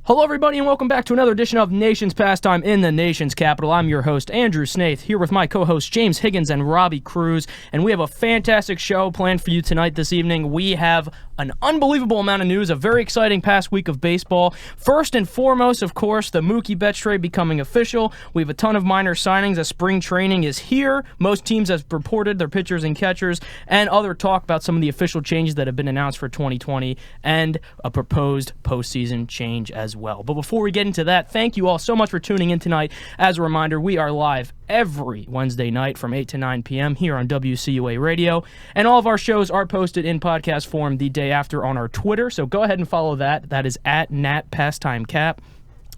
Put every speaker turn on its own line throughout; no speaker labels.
Hello, everybody, and welcome back to another edition of Nation's Pastime in the nation's capital. I'm your host, Andrew Snaith, here with my co-hosts, James Higgins and Robbie Cruz, and we have a fantastic show planned for you tonight this evening. We have an unbelievable amount of news, a very exciting past week of baseball. First and foremost, of course, the Mookie Betts trade becoming official. We have a ton of minor signings as spring training is here. Most teams have reported their pitchers and catchers, and other talk about some of the official changes that have been announced for 2020, and a proposed postseason change as well. But before we get into that, thank you all so much for tuning in tonight. As a reminder, we are live every Wednesday night from 8 to 9 p.m. here on WCUA Radio, and all of our shows are posted in podcast form the day after on our Twitter, so go ahead and follow that. That is at NatPastimeCap.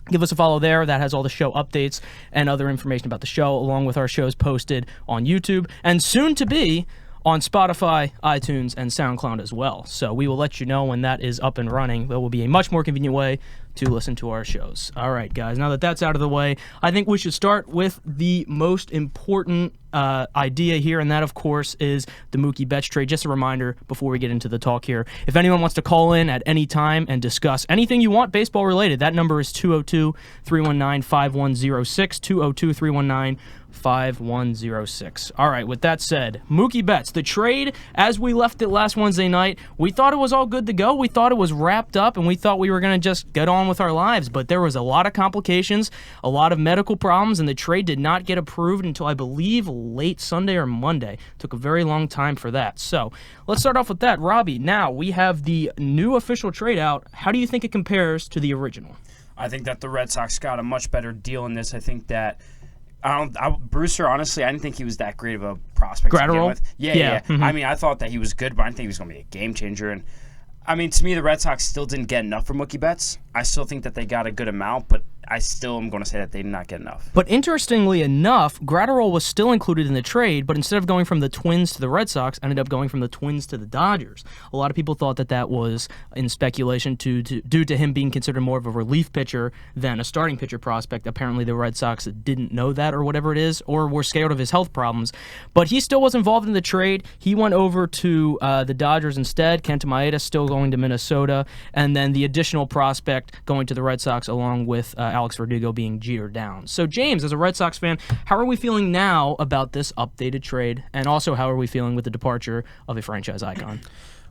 Give us a follow there. That has all the show updates and other information about the show, along with our shows posted on YouTube, and soon to be on Spotify, iTunes, and SoundCloud as well. So we will let you know when that is up and running. There will be a much more convenient way to listen to our shows. All right, guys, now that that's out of the way, I think we should start with the most important idea here, and that, of course, is the Mookie Betts trade. Just a reminder before we get into the talk here, if anyone wants to call in at any time and discuss anything you want baseball related, that number is 202-319-5106, 202-319-5106. All right, with that said, Mookie Betts, the trade, as we left it last Wednesday night, we thought it was all good to go. We thought it was wrapped up, and we thought we were going to just get on with our lives, but there was a lot of complications, a lot of medical problems, and the trade did not get approved until, I believe, late Sunday or Monday. Took a very long time for that. So let's start off with that. Robbie, now we have the new official trade out. How do you think it compares to the original?
I think that the Red Sox got a much better deal in this. I think that Brewster, honestly, I didn't think he was that great of a prospect to begin with. Yeah. Mm-hmm. I mean, I thought that he was good, but I didn't think he was going to be a game changer. And I mean, to me, the Red Sox still didn't get enough from Mookie Betts. I still think that they got a good amount, but I still am going to say that they did not get enough.
But interestingly enough, Gratterall was still included in the trade, but instead of going from the Twins to the Red Sox, ended up going from the Twins to the Dodgers. A lot of people thought that that was in speculation due to him being considered more of a relief pitcher than a starting pitcher prospect. Apparently the Red Sox didn't know that or whatever it is, or were scared of his health problems. But he still was involved in the trade. He went over to the Dodgers instead. Kenta Maeda still going to Minnesota, and then the additional prospect going to the Red Sox along with Alex Verdugo being Jeter down. So, James, as a Red Sox fan, how are we feeling now about this updated trade? And also, how are we feeling with the departure of a franchise icon?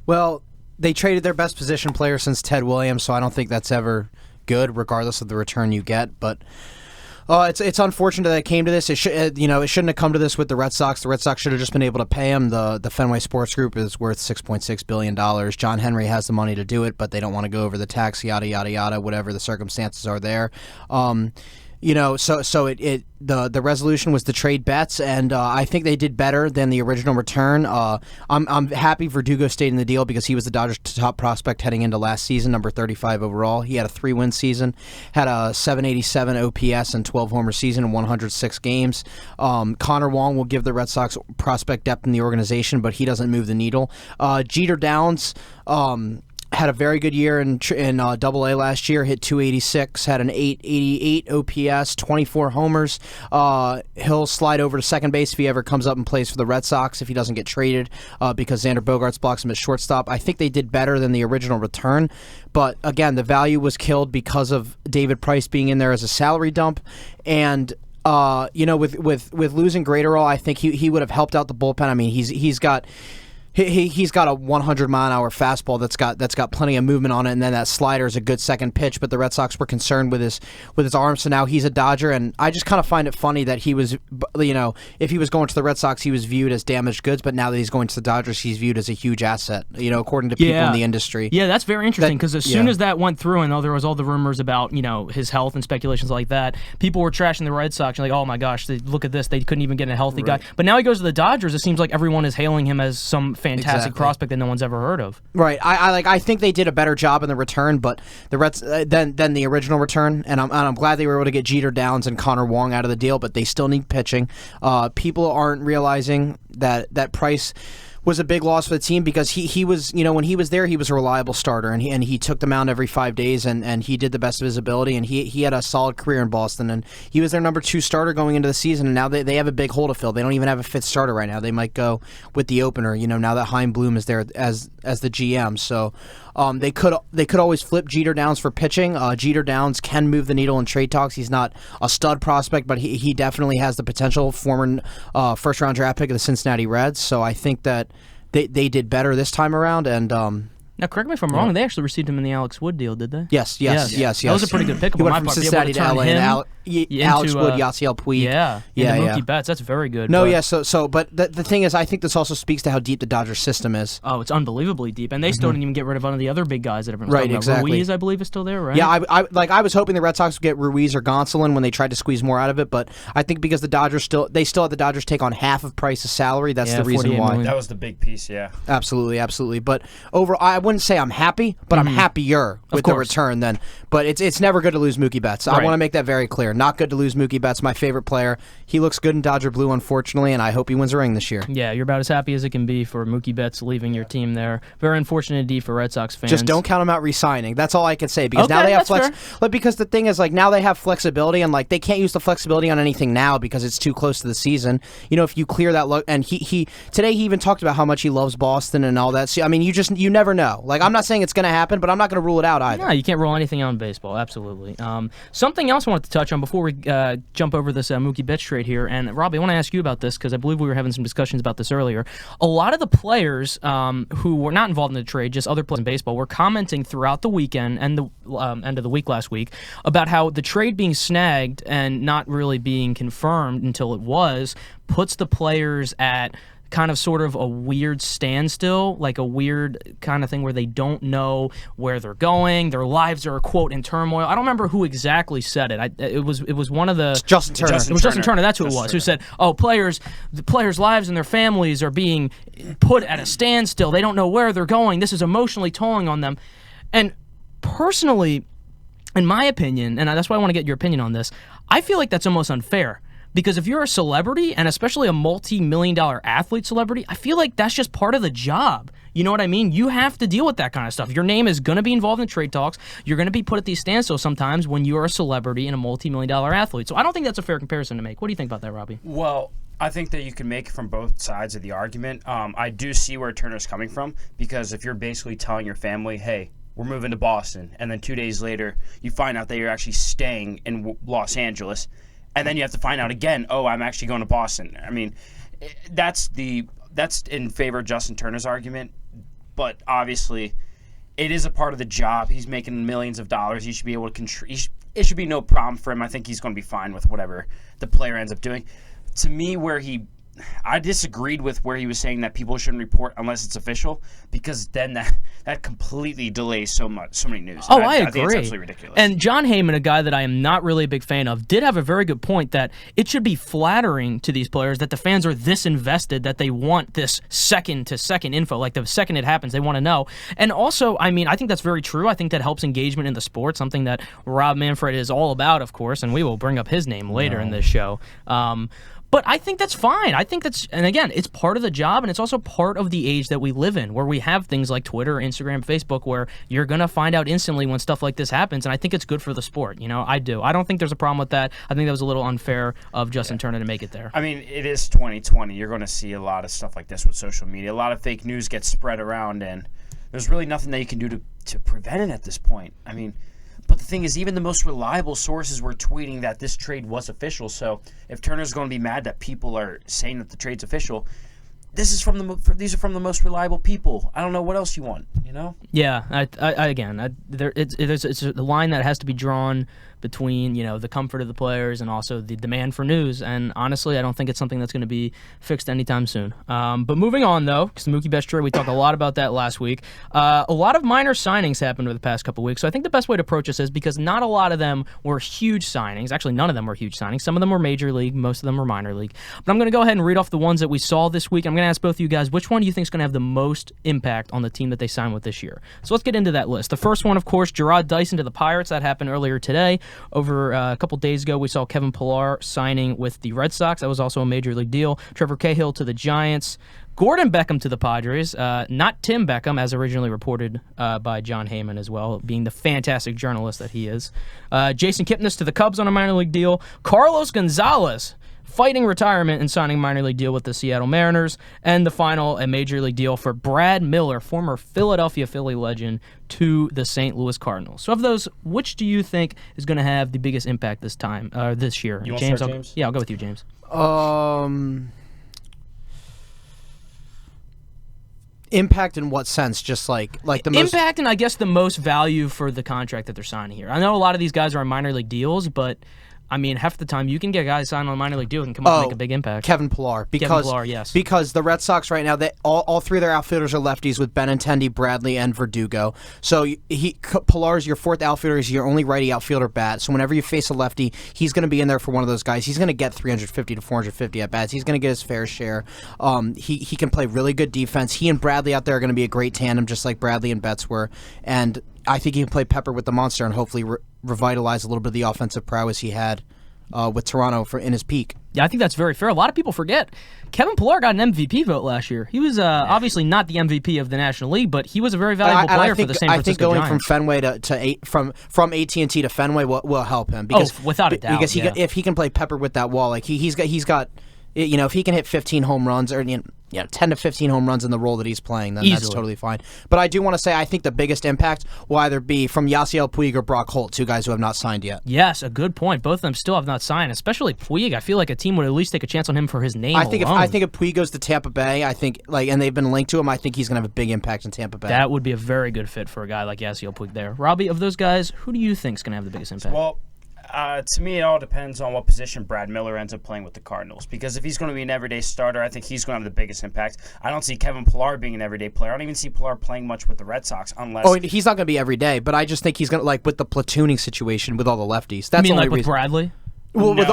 Well, they traded their best position player since Ted Williams, so I don't think that's ever good, regardless of the return you get. But it's unfortunate that it came to this. It shouldn't have come to this with the Red Sox. The Red Sox should have just been able to pay him. The Fenway Sports Group is worth $6.6 billion. John Henry has the money to do it, but they don't want to go over the tax, yada, yada, yada, whatever the circumstances are there. The resolution was to trade Betts, and I think they did better than the original return. I'm happy Verdugo stayed in the deal because he was the Dodgers' top prospect heading into last season, number 35 overall. He had a 3-win season, had a 787 OPS and 12 homer season in 106 games. Connor Wong will give the Red Sox prospect depth in the organization, but he doesn't move the needle. Jeter Downs had a very good year in Double-A last year, hit 286, had an 888 OPS, 24 homers. He'll slide over to second base if he ever comes up and plays for the Red Sox if he doesn't get traded because Xander Bogaerts blocks him at shortstop. I think they did better than the original return, but again, the value was killed because of David Price being in there as a salary dump, and with losing Gratterall, I think he would have helped out the bullpen. I mean, he's got a 100-mile-an-hour fastball that's got plenty of movement on it, and then that slider is a good second pitch. But the Red Sox were concerned with his arm, so now he's a Dodger, and I just kind of find it funny that he was, if he was going to the Red Sox, he was viewed as damaged goods, but now that he's going to the Dodgers, he's viewed as a huge asset, according to people in the industry.
Yeah, that's very interesting because as soon as that went through, and there was all the rumors about his health and speculations like that, people were trashing the Red Sox. Like, oh my gosh, look at this, they couldn't even get a healthy guy. But now he goes to the Dodgers. It seems like everyone is hailing him as some fantastic prospect that no one's ever heard of.
Right. I think they did a better job in the return, but the Reds than the original return, and I'm glad they were able to get Jeter Downs and Connor Wong out of the deal, but they still need pitching. People aren't realizing that Price was a big loss for the team because he was, when he was there, he was a reliable starter, and he took the mound every 5 days, and he did the best of his ability, and he had a solid career in Boston, and he was their number 2 starter going into the season, and now they have a big hole to fill. They don't even have a 5th starter right now. They might go with the opener, now that Chaim Bloom is there as the GM. So They could always flip Jeter Downs for pitching. Jeter Downs can move the needle in trade talks. He's not a stud prospect, but he definitely has the potential. Former first-round draft pick of the Cincinnati Reds. So I think that they did better this time around. And
now, correct me if I'm wrong. They actually received him in the Alex Wood deal, did they?
Yes. That
was a pretty good pick.
He went from Cincinnati to LA. Alex Wood, Yasiel Puig.
Mookie Betts. That's very good.
No, but the thing is, I think this also speaks to how deep the Dodgers system is.
Oh, it's unbelievably deep, and they still didn't even get rid of one of the other big guys that everyone's talking about.
Exactly.
Ruiz, I believe, is still there, right?
Yeah, I was hoping the Red Sox would get Ruiz or Gonsolin when they tried to squeeze more out of it, but I think because the Dodgers still had the Dodgers take on half of Price's salary. That's the reason why.
That was the big piece. Yeah,
absolutely. But overall, I wouldn't say I'm happy, but I'm happier with the return then. But it's never good to lose Mookie Betts. I want to make that very clear. Not good to lose Mookie Betts, my favorite player. He looks good in Dodger blue, unfortunately, and I hope he wins a ring this year.
Yeah, you're about as happy as it can be for Mookie Betts leaving your team there. Very unfortunate indeed for Red Sox fans.
Just don't count him out re-signing. That's all I can say, because now they have because the thing is, now they have flexibility, and they can't use the flexibility on anything now because it's too close to the season. If you clear that look, and he today he even talked about how much he loves Boston and all that. So, you never know. I'm not saying it's going to happen, but I'm not going to rule it out either.
No, you can't rule anything out in baseball. Absolutely. Something else I wanted to touch on before we jump over this Mookie Betts trade here, and Robbie, I want to ask you about this because I believe we were having some discussions about this earlier. A lot of the players who were not involved in the trade, just other players in baseball, were commenting throughout the weekend and the end of the week last week about how the trade being snagged and not really being confirmed until it was puts the players at kind of sort of a weird standstill, like a weird kind of thing where they don't know where they're going. Their lives are, quote, in turmoil. I don't remember who exactly said it. It was one of the...
It's Justin Turner.
It was Justin Turner. That's who it was. Who said, the players' lives and their families are being put at a standstill. They don't know where they're going. This is emotionally tolling on them. And personally, in my opinion, and that's why I want to get your opinion on this, I feel like that's almost unfair. Because if you're a celebrity, and especially a multi-million-dollar athlete celebrity, I feel like that's just part of the job. You know what I mean? You have to deal with that kind of stuff. Your name is going to be involved in trade talks. You're going to be put at these standstills sometimes when you're a celebrity and a multi-million-dollar athlete. So I don't think that's a fair comparison to make. What do you think about that, Robbie?
Well, I think that you can make it from both sides of the argument. I do see where Turner's coming from, because if you're basically telling your family, hey, we're moving to Boston, and then 2 days later you find out that you're actually staying in Los Angeles, and then you have to find out again, I'm actually going to Boston. That's in favor of Justin Turner's argument, but obviously it is a part of the job. He's making millions of dollars. He should be able to it should be no problem for him. I think he's going to be fine with whatever the player ends up doing. To me, I disagreed with where he was saying that people shouldn't report unless it's official, because then that completely delays so many news.
I agree.
I think it's absolutely ridiculous.
And John Heyman, a guy that I am not really a big fan of, did have a very good point that it should be flattering to these players that the fans are this invested, that they want this second-to-second info. Like the second it happens, they want to know. And also, I think that's very true. I think that helps engagement in the sport, something that Rob Manfred is all about, of course, and we will bring up his name later in this show. But I think that's fine. And again, it's part of the job, and it's also part of the age that we live in, where we have things like Twitter, Instagram, Facebook, where you're going to find out instantly when stuff like this happens, and I think it's good for the sport. I do. I don't think there's a problem with that. I think that was a little unfair of Justin Turner to make it there.
It is 2020. You're going to see a lot of stuff like this with social media. A lot of fake news gets spread around, and there's really nothing that you can do to prevent it at this point. But the thing is, even the most reliable sources were tweeting that this trade was official. So if Turner's going to be mad that people are saying that the trade's official, these are from the most reliable people. I don't know what else you want,
Yeah, it's a line that has to be drawn between the comfort of the players and also the demand for news. And honestly, I don't think it's something that's going to be fixed anytime soon. But moving on, though, because the Mookie Betts trade, we talked a lot about that last week. A lot of minor signings happened over the past couple weeks. So I think the best way to approach this is because not a lot of them were huge signings. Actually, none of them were huge signings. Some of them were major league. Most of them were minor league. But I'm going to go ahead and read off the ones that we saw this week. I'm going to ask both of you guys, which one do you think is going to have the most impact on the team that they sign with this year? So let's get into that list. The first one, of course, Dyson to the Pirates. That happened earlier today. Over a couple days ago, we saw Kevin Pillar signing with the Red Sox. That was also a major league deal. Trevor Cahill to the Giants. Gordon Beckham to the Padres, not Tim Beckham, as originally reported by John Heyman as well, being the fantastic journalist that he is. Jason Kipnis to the Cubs on a minor league deal. Carlos Gonzalez fighting retirement and signing a minor league deal with the Seattle Mariners. And the final, a major league deal for Brad Miller, former Philadelphia Philly legend, to the St. Louis Cardinals. So of those, which do you think is going to have the biggest impact this year?
You want to start, James?
Yeah, I'll go with you, James.
Impact in what sense? Just like the most
impact, and I guess the most value for the contract that they're signing here. I know a lot of these guys are on minor league deals, but I mean, half the time you can get guys signed on a minor league deal and come up and make a big impact.
Kevin Pillar.
Yes.
Because the Red Sox right now, all three of their outfielders are lefties with Benintendi, Bradley, and Verdugo. So Pillar is your fourth outfielder. He's your only righty outfielder bat. So whenever you face a lefty, he's going to be in there for one of those guys. He's going to get 350 to 450 at bats. He's going to get his fair share. He can play really good defense. He and Bradley out there are going to be a great tandem, just like Bradley and Betts were. And I think he can play pepper with the monster and hopefully revitalize a little bit of the offensive prowess he had with Toronto in his peak.
Yeah, I think that's very fair. A lot of people forget Kevin Pillar got an MVP vote last year. He was obviously not the MVP of the National League, but he was a very valuable player for the San Francisco Giants.
I think going from Fenway from AT&T to Fenway will help him because
without a doubt.
Because if he can play pepper with that wall, like he's got. If he can hit 15 home runs or 10 to 15 home runs in the role that he's playing, then that's totally fine. But I do want to say I think the biggest impact will either be from Yasiel Puig or Brock Holt, two guys who have not signed yet.
Yes, a good point. Both of them still have not signed, especially Puig. I feel like a team would at least take a chance on him for his name
I think
alone.
if Puig goes to Tampa Bay, and they've been linked to him, I think he's going to have a big impact in Tampa Bay.
That would be a very good fit for a guy like Yasiel Puig there. Robbie, of those guys, who do you think is going to have the biggest impact?
Well, to me, it all depends on what position Brad Miller ends up playing with the Cardinals. Because if he's going to be an everyday starter, I think he's going to have the biggest impact. I don't see Kevin Pillar being an everyday player. I don't even see Pillar playing much with the Red Sox unless...
Oh, he's not going to be every day, but I just think he's going to, with the platooning situation with all the lefties. That's
you mean
the only
with
reason.
Bradley?
Well, with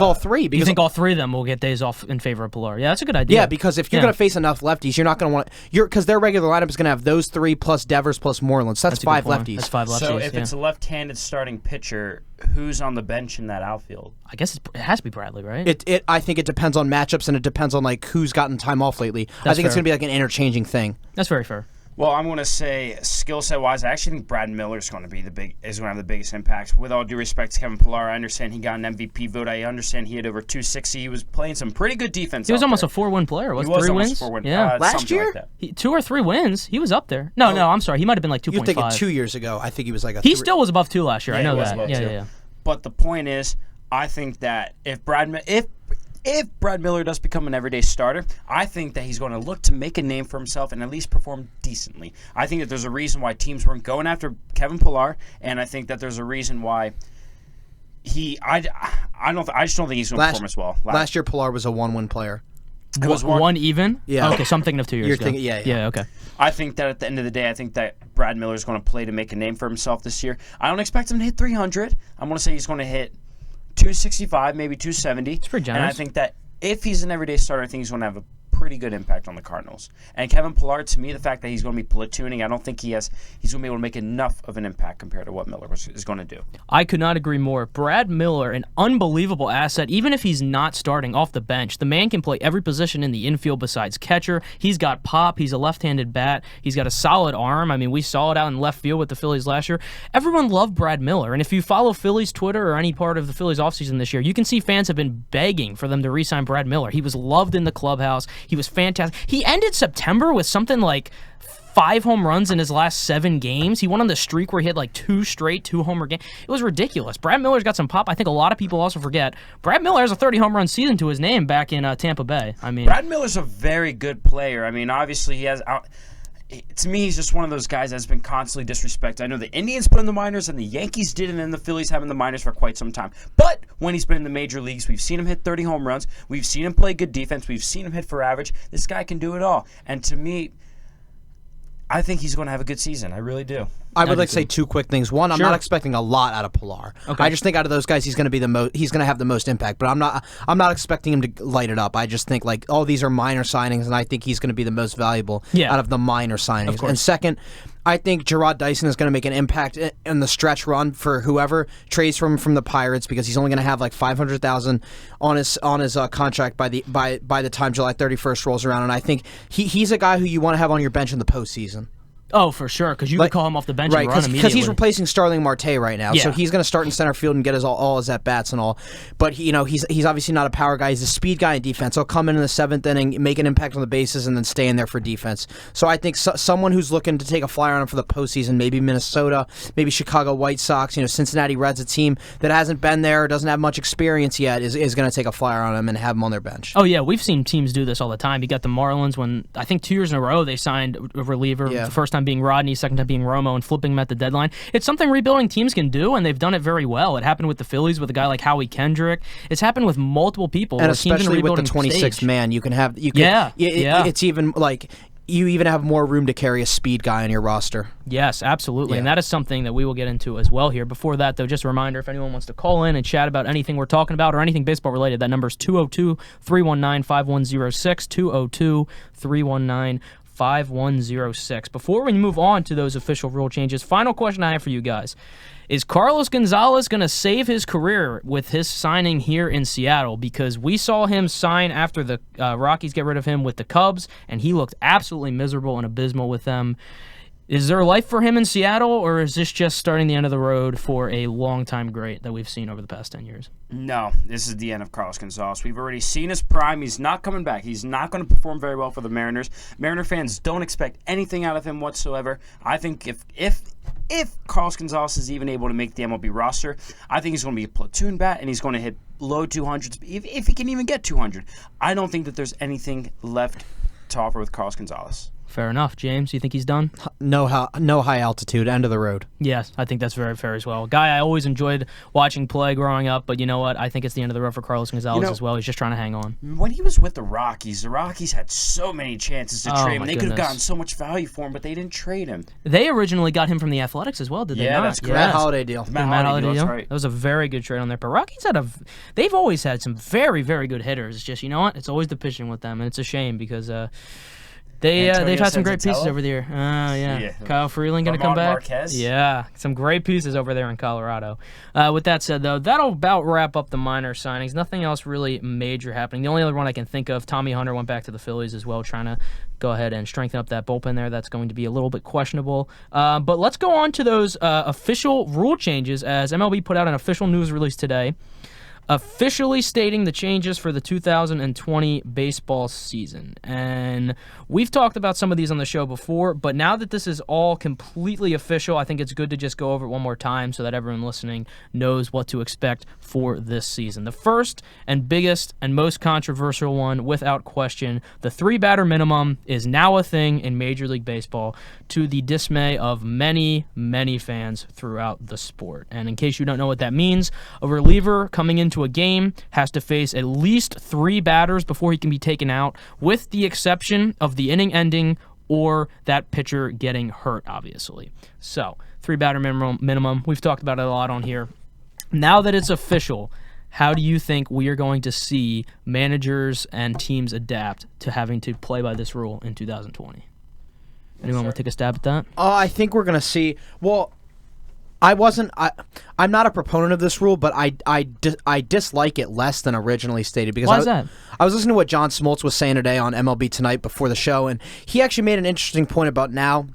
all three. Because
you think all three of them will get days off in favor of Pillar? Yeah, that's a good idea.
Yeah, because if you're going to face enough lefties, you're not going to want to... Because their regular lineup is going to have those three plus Devers plus Moreland. So that's five lefties.
That's five lefties,
So if it's a left-handed starting pitcher, who's on the bench in that outfield?
I guess it has to be Bradley, right?
I think it depends on matchups and it depends on who's gotten time off lately. I think it's going to be an interchanging thing.
That's very fair.
Well, I'm going to say skill set wise, I actually think Brad Miller is going to have the biggest impact. With all due respect to Kevin Pillar, I understand he got an MVP vote. I understand he had over 260. He was playing some pretty good defense.
He was almost a 4-win player.
He was
3
almost
wins?
4-win.
Yeah,
last year,
like
2 or 3 wins. He was up there. No, I'm sorry. He might have been 2.5.
You're thinking 2 years ago. I think he was
He still was above 2 last year.
Yeah,
I know
he was
that.
above
Yeah,
2.
yeah.
But the point is, I think that if Brad Miller does become an everyday starter, I think that he's going to look to make a name for himself and at least perform decently. I think that there's a reason why teams weren't going after Kevin Pillar, and I think that there's a reason why I just don't think he's going to perform as well.
Last year, Pillar was a 1-win player.
It was
one even?
Yeah.
Okay, so I'm thinking of 2 years ago.
Yeah,
okay.
I think that at the end of the day, I think that Brad Miller is going to play to make a name for himself this year. I don't expect him to hit 300. I'm going to say he's going to hit 265, maybe 270.
It's pretty generous.
And I think that if he's an everyday starter, I think he's going to have a pretty good impact on the Cardinals. And Kevin Pillar, to me, the fact that he's going to be platooning, I don't think he's going to be able to make enough of an impact compared to what Miller is going to do.
I could not agree more. Brad Miller, an unbelievable asset, even if he's not starting off the bench. The man can play every position in the infield besides catcher. He's got pop. He's a left-handed bat. He's got a solid arm. I mean, we saw it out in left field with the Phillies last year. Everyone loved Brad Miller, and if you follow Phillies Twitter or any part of the Phillies offseason this year, you can see fans have been begging for them to re-sign Brad Miller. He was loved in the clubhouse. He was fantastic. He ended September with something like 5 home runs in his last 7 games. He went on the streak where he had 2 straight 2-homer games. It was ridiculous. Brad Miller's got some pop. I think a lot of people also forget Brad Miller has a 30-home run season to his name back in Tampa Bay. I mean,
Brad Miller's a very good player. I mean, obviously he has. To me, he's just one of those guys that's been constantly disrespected. I know the Indians put him in the minors and the Yankees didn't, and the Phillies have him in the minors for quite some time. But when he's been in the major leagues, we've seen him hit 30 home runs. We've seen him play good defense. We've seen him hit for average. This guy can do it all. And to me, I think he's going to have a good season. I really do.
I would like to say 2 quick things. One, I'm not expecting a lot out of Pillar.
Okay.
I just think out of those guys, he's going to be he's going to have the most impact. But I'm not expecting him to light it up. I just think these are minor signings, and I think he's going to be the most valuable out of the minor signings. And second, I think Gerard Dyson is going to make an impact in the stretch run for whoever trades from the Pirates, because he's only going to have like $500,000 on his contract by the time July 31st rolls around, and I think he's a guy who you want to have on your bench in the postseason.
Oh, for sure, because you could call him off the bench and run immediately.
Because he's replacing Starling Marte right now, so he's going to start in center field and get all his at-bats and all. But he's obviously not a power guy. He's a speed guy in defense. He'll come in the 7th inning, make an impact on the bases, and then stay in there for defense. So I think someone who's looking to take a flyer on him for the postseason, maybe Minnesota, maybe Chicago White Sox, Cincinnati Reds, a team that hasn't been there, doesn't have much experience yet, is going to take a flyer on him and have him on their bench.
Oh, yeah, we've seen teams do this all the time. You got the Marlins when, I think 2 years in a row, they signed a reliever, the first time being Rodney, second time being Romo, and flipping him at the deadline. It's something rebuilding teams can do, and they've done it very well. It happened with the Phillies with a guy like Howie Kendrick. It's happened with multiple people.
And especially with the 26th man, it's even like you even have more room to carry a speed guy on your roster.
Yes, absolutely. And that is something that we will get into as well here. Before that, though, just a reminder, if anyone wants to call in and chat about anything we're talking about or anything baseball related, that number is 202-319-5106, 202-319-5106. Before we move on to those official rule changes, final question I have for you guys. Is Carlos Gonzalez going to save his career with his signing here in Seattle? Because we saw him sign after the Rockies get rid of him with the Cubs, and he looked absolutely miserable and abysmal with them. Is there life for him in Seattle, or is this just starting the end of the road for a long-time great that we've seen over the past 10 years?
No, this is the end of Carlos Gonzalez. We've already seen his prime. He's not coming back. He's not going to perform very well for the Mariners. Mariner fans don't expect anything out of him whatsoever. I think if Carlos Gonzalez is even able to make the MLB roster, I think he's going to be a platoon bat, and he's going to hit low 200s, if he can even get 200. I don't think that there's anything left to offer with Carlos Gonzalez.
Fair enough. James, you think he's done?
No high altitude, end of the road.
Yes, I think that's very fair as well. A guy I always enjoyed watching play growing up, but you know what? I think it's the end of the road for Carlos Gonzalez as well. He's just trying to hang on.
When he was with the Rockies had so many chances to trade him. They could have gotten so much value for him, but they didn't trade him.
They originally got him from the Athletics as well, did they not?
Yeah, that's correct.
Matt Holliday deal.
Matt Holliday deal.
Right.
That was a very good trade on there. But Rockies they've always had some very, very good hitters. It's just, you know what? It's always the pitching with them, and it's a shame because they've had some great pieces over there. Yeah. Kyle Freeland going to come back.
Marquez.
Yeah, some great pieces over there in Colorado. With that said, though, that'll about wrap up the minor signings. Nothing else really major happening. The only other one I can think of, Tommy Hunter went back to the Phillies as well, trying to go ahead and strengthen up that bullpen there. That's going to be a little bit questionable. But let's go on to those official rule changes, as MLB put out an official news release today, officially stating the changes for the 2020 baseball season. And we've talked about some of these on the show before, but now that this is all completely official, I think it's good to just go over it one more time so that everyone listening knows what to expect for this season. The first and biggest and most controversial one, without question, the 3-batter minimum is now a thing in Major League Baseball, to the dismay of many, many fans throughout the sport. And in case you don't know what that means, a reliever coming into a game has to face at least 3 batters before he can be taken out, with the exception of the inning ending or that pitcher getting hurt, obviously. So, 3-batter minimum. We've talked about it a lot on here. Now that it's official, how do you think we are going to see managers and teams adapt to having to play by this rule in 2020? Anyone want to take a stab at that?
I think we're going to see... Well, I'm not a proponent of this rule, but I dislike it less than originally stated. Because
why is that?
I was listening to what John Smoltz was saying today on MLB Tonight before the show, and he actually made an interesting point about now.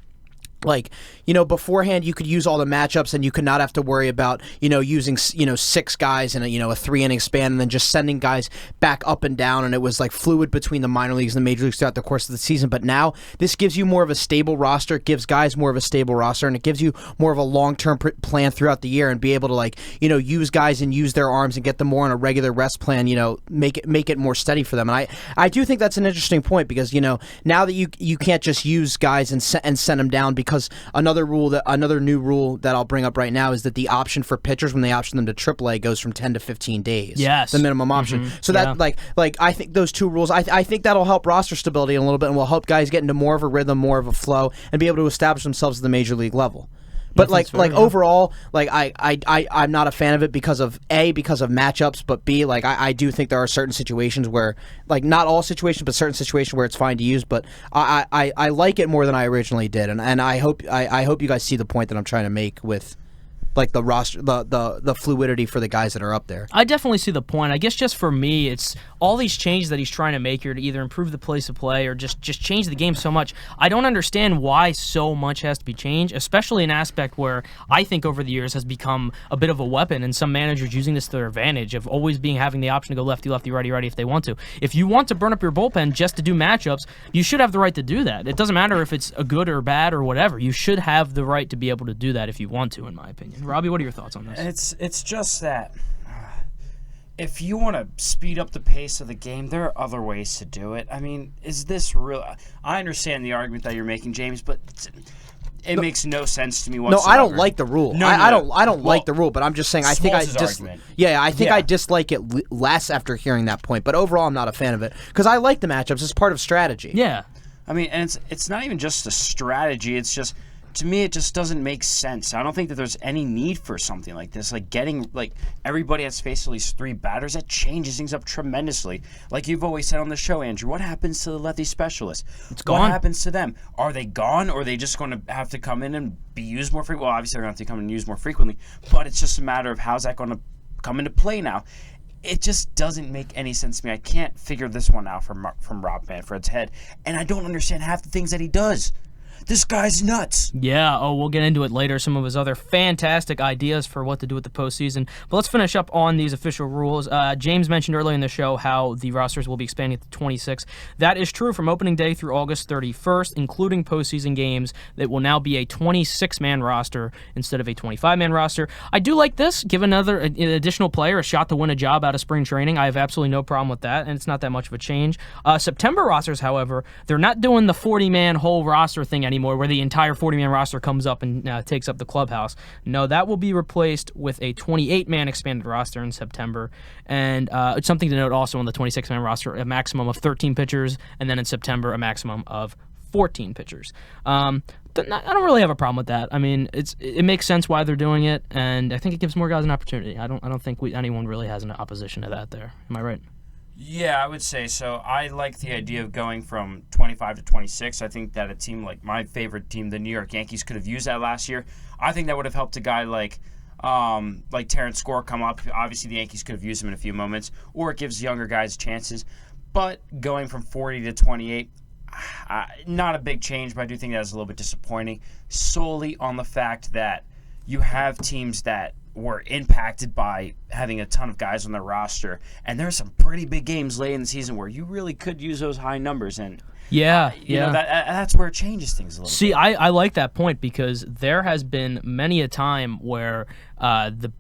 Like, beforehand you could use all the matchups and you could not have to worry about, using, 6 guys in a 3-inning span and then just sending guys back up and down, and it was like fluid between the minor leagues and the major leagues throughout the course of the season. But now this gives you more of a stable roster. It gives guys more of a stable roster, and it gives you more of a long-term plan throughout the year and be able to use guys and use their arms and get them more on a regular rest plan, make it more steady for them. And I do think that's an interesting point because, now that you can't just use guys and send them down, because another new rule that I'll bring up right now is that the option for pitchers when they option them to AAA goes from 10 to 15 days.
Yes.
The minimum option. Mm-hmm. So that I think those 2 rules, I think that'll help roster stability a little bit and will help guys get into more of a rhythm, more of a flow, and be able to establish themselves at the major league level. But overall, I'm not a fan of it because of matchups, but B, I do think there are certain situations where, not all situations, but certain situations where it's fine to use. But I like it more than I originally did, and I hope you guys see the point that I'm trying to make with the roster, the fluidity for the guys that are up there.
I definitely see the point. I guess just for me, it's all these changes that he's trying to make here to either improve the pace of play or just change the game so much. I don't understand why so much has to be changed, especially an aspect where I think over the years has become a bit of a weapon, and some managers using this to their advantage of always having the option to go lefty, righty if they want to. If you want to burn up your bullpen just to do matchups, you should have the right to do that. It doesn't matter if it's a good or bad or whatever. You should have the right to be able to do that if you want to, in my opinion. Robbie, what are your thoughts on this?
It's just that if you want to speed up the pace of the game, there are other ways to do it. I mean, is this real? I understand the argument that you're making, James, but it makes no sense to me whatsoever.
No, I don't like the rule. I don't like the rule, but I'm just saying I think I dislike it less after hearing that point. But overall, I'm not a fan of it because I like the matchups. It's part of strategy.
Yeah.
I mean, and it's not even just a strategy. It's just, to me, it just doesn't make sense. I don't think that there's any need for something like this. Getting everybody has faced at least 3 batters, that changes things up tremendously. Like you've always said on the show, Andrew, what happens to the lefty specialist?
It's gone.
What happens to them? Are they gone, or are they just going to have to come in and be used more frequently? Well, obviously they're going to have to come in and use more frequently, but it's just a matter of how's that going to come into play now. It just doesn't make any sense to me. I can't figure this one out from Rob Manfred's head, and I don't understand half the things that he does. This guy's nuts.
Yeah, we'll get into it later, some of his other fantastic ideas for what to do with the postseason. But let's finish up on these official rules. James mentioned earlier in the show how the rosters will be expanding to 26. That is true from opening day through August 31st, including postseason games. That will now be a 26-man roster instead of a 25-man roster. I do like this. Give an additional player a shot to win a job out of spring training. I have absolutely no problem with that, and it's not that much of a change. September rosters, however, they're not doing the 40-man whole roster thing anymore, where the entire 40-man roster comes up and takes up the clubhouse. No, that will be replaced with a 28-man expanded roster in September. And it's something to note also on the 26-man roster, a maximum of 13 pitchers, and then in September, a maximum of 14 pitchers. I don't really have a problem with that. I mean, it makes sense why they're doing it, and I think it gives more guys an opportunity. I don't think anyone really has an opposition to that there. Am I right?
Yeah, I would say so. I like the idea of going from 25 to 26. I think that a team like my favorite team, the New York Yankees, could have used that last year. I think that would have helped a guy like Terrence Score come up. Obviously, the Yankees could have used him in a few moments, or it gives younger guys chances. But going from 40 to 28, not a big change, but I do think that is a little bit disappointing, solely on the fact that you have teams that were impacted by having a ton of guys on their roster, and there's some pretty big games late in the season where you really could use those high numbers, and that's where it changes things a little bit.
See, I like that point because there has been many a time where the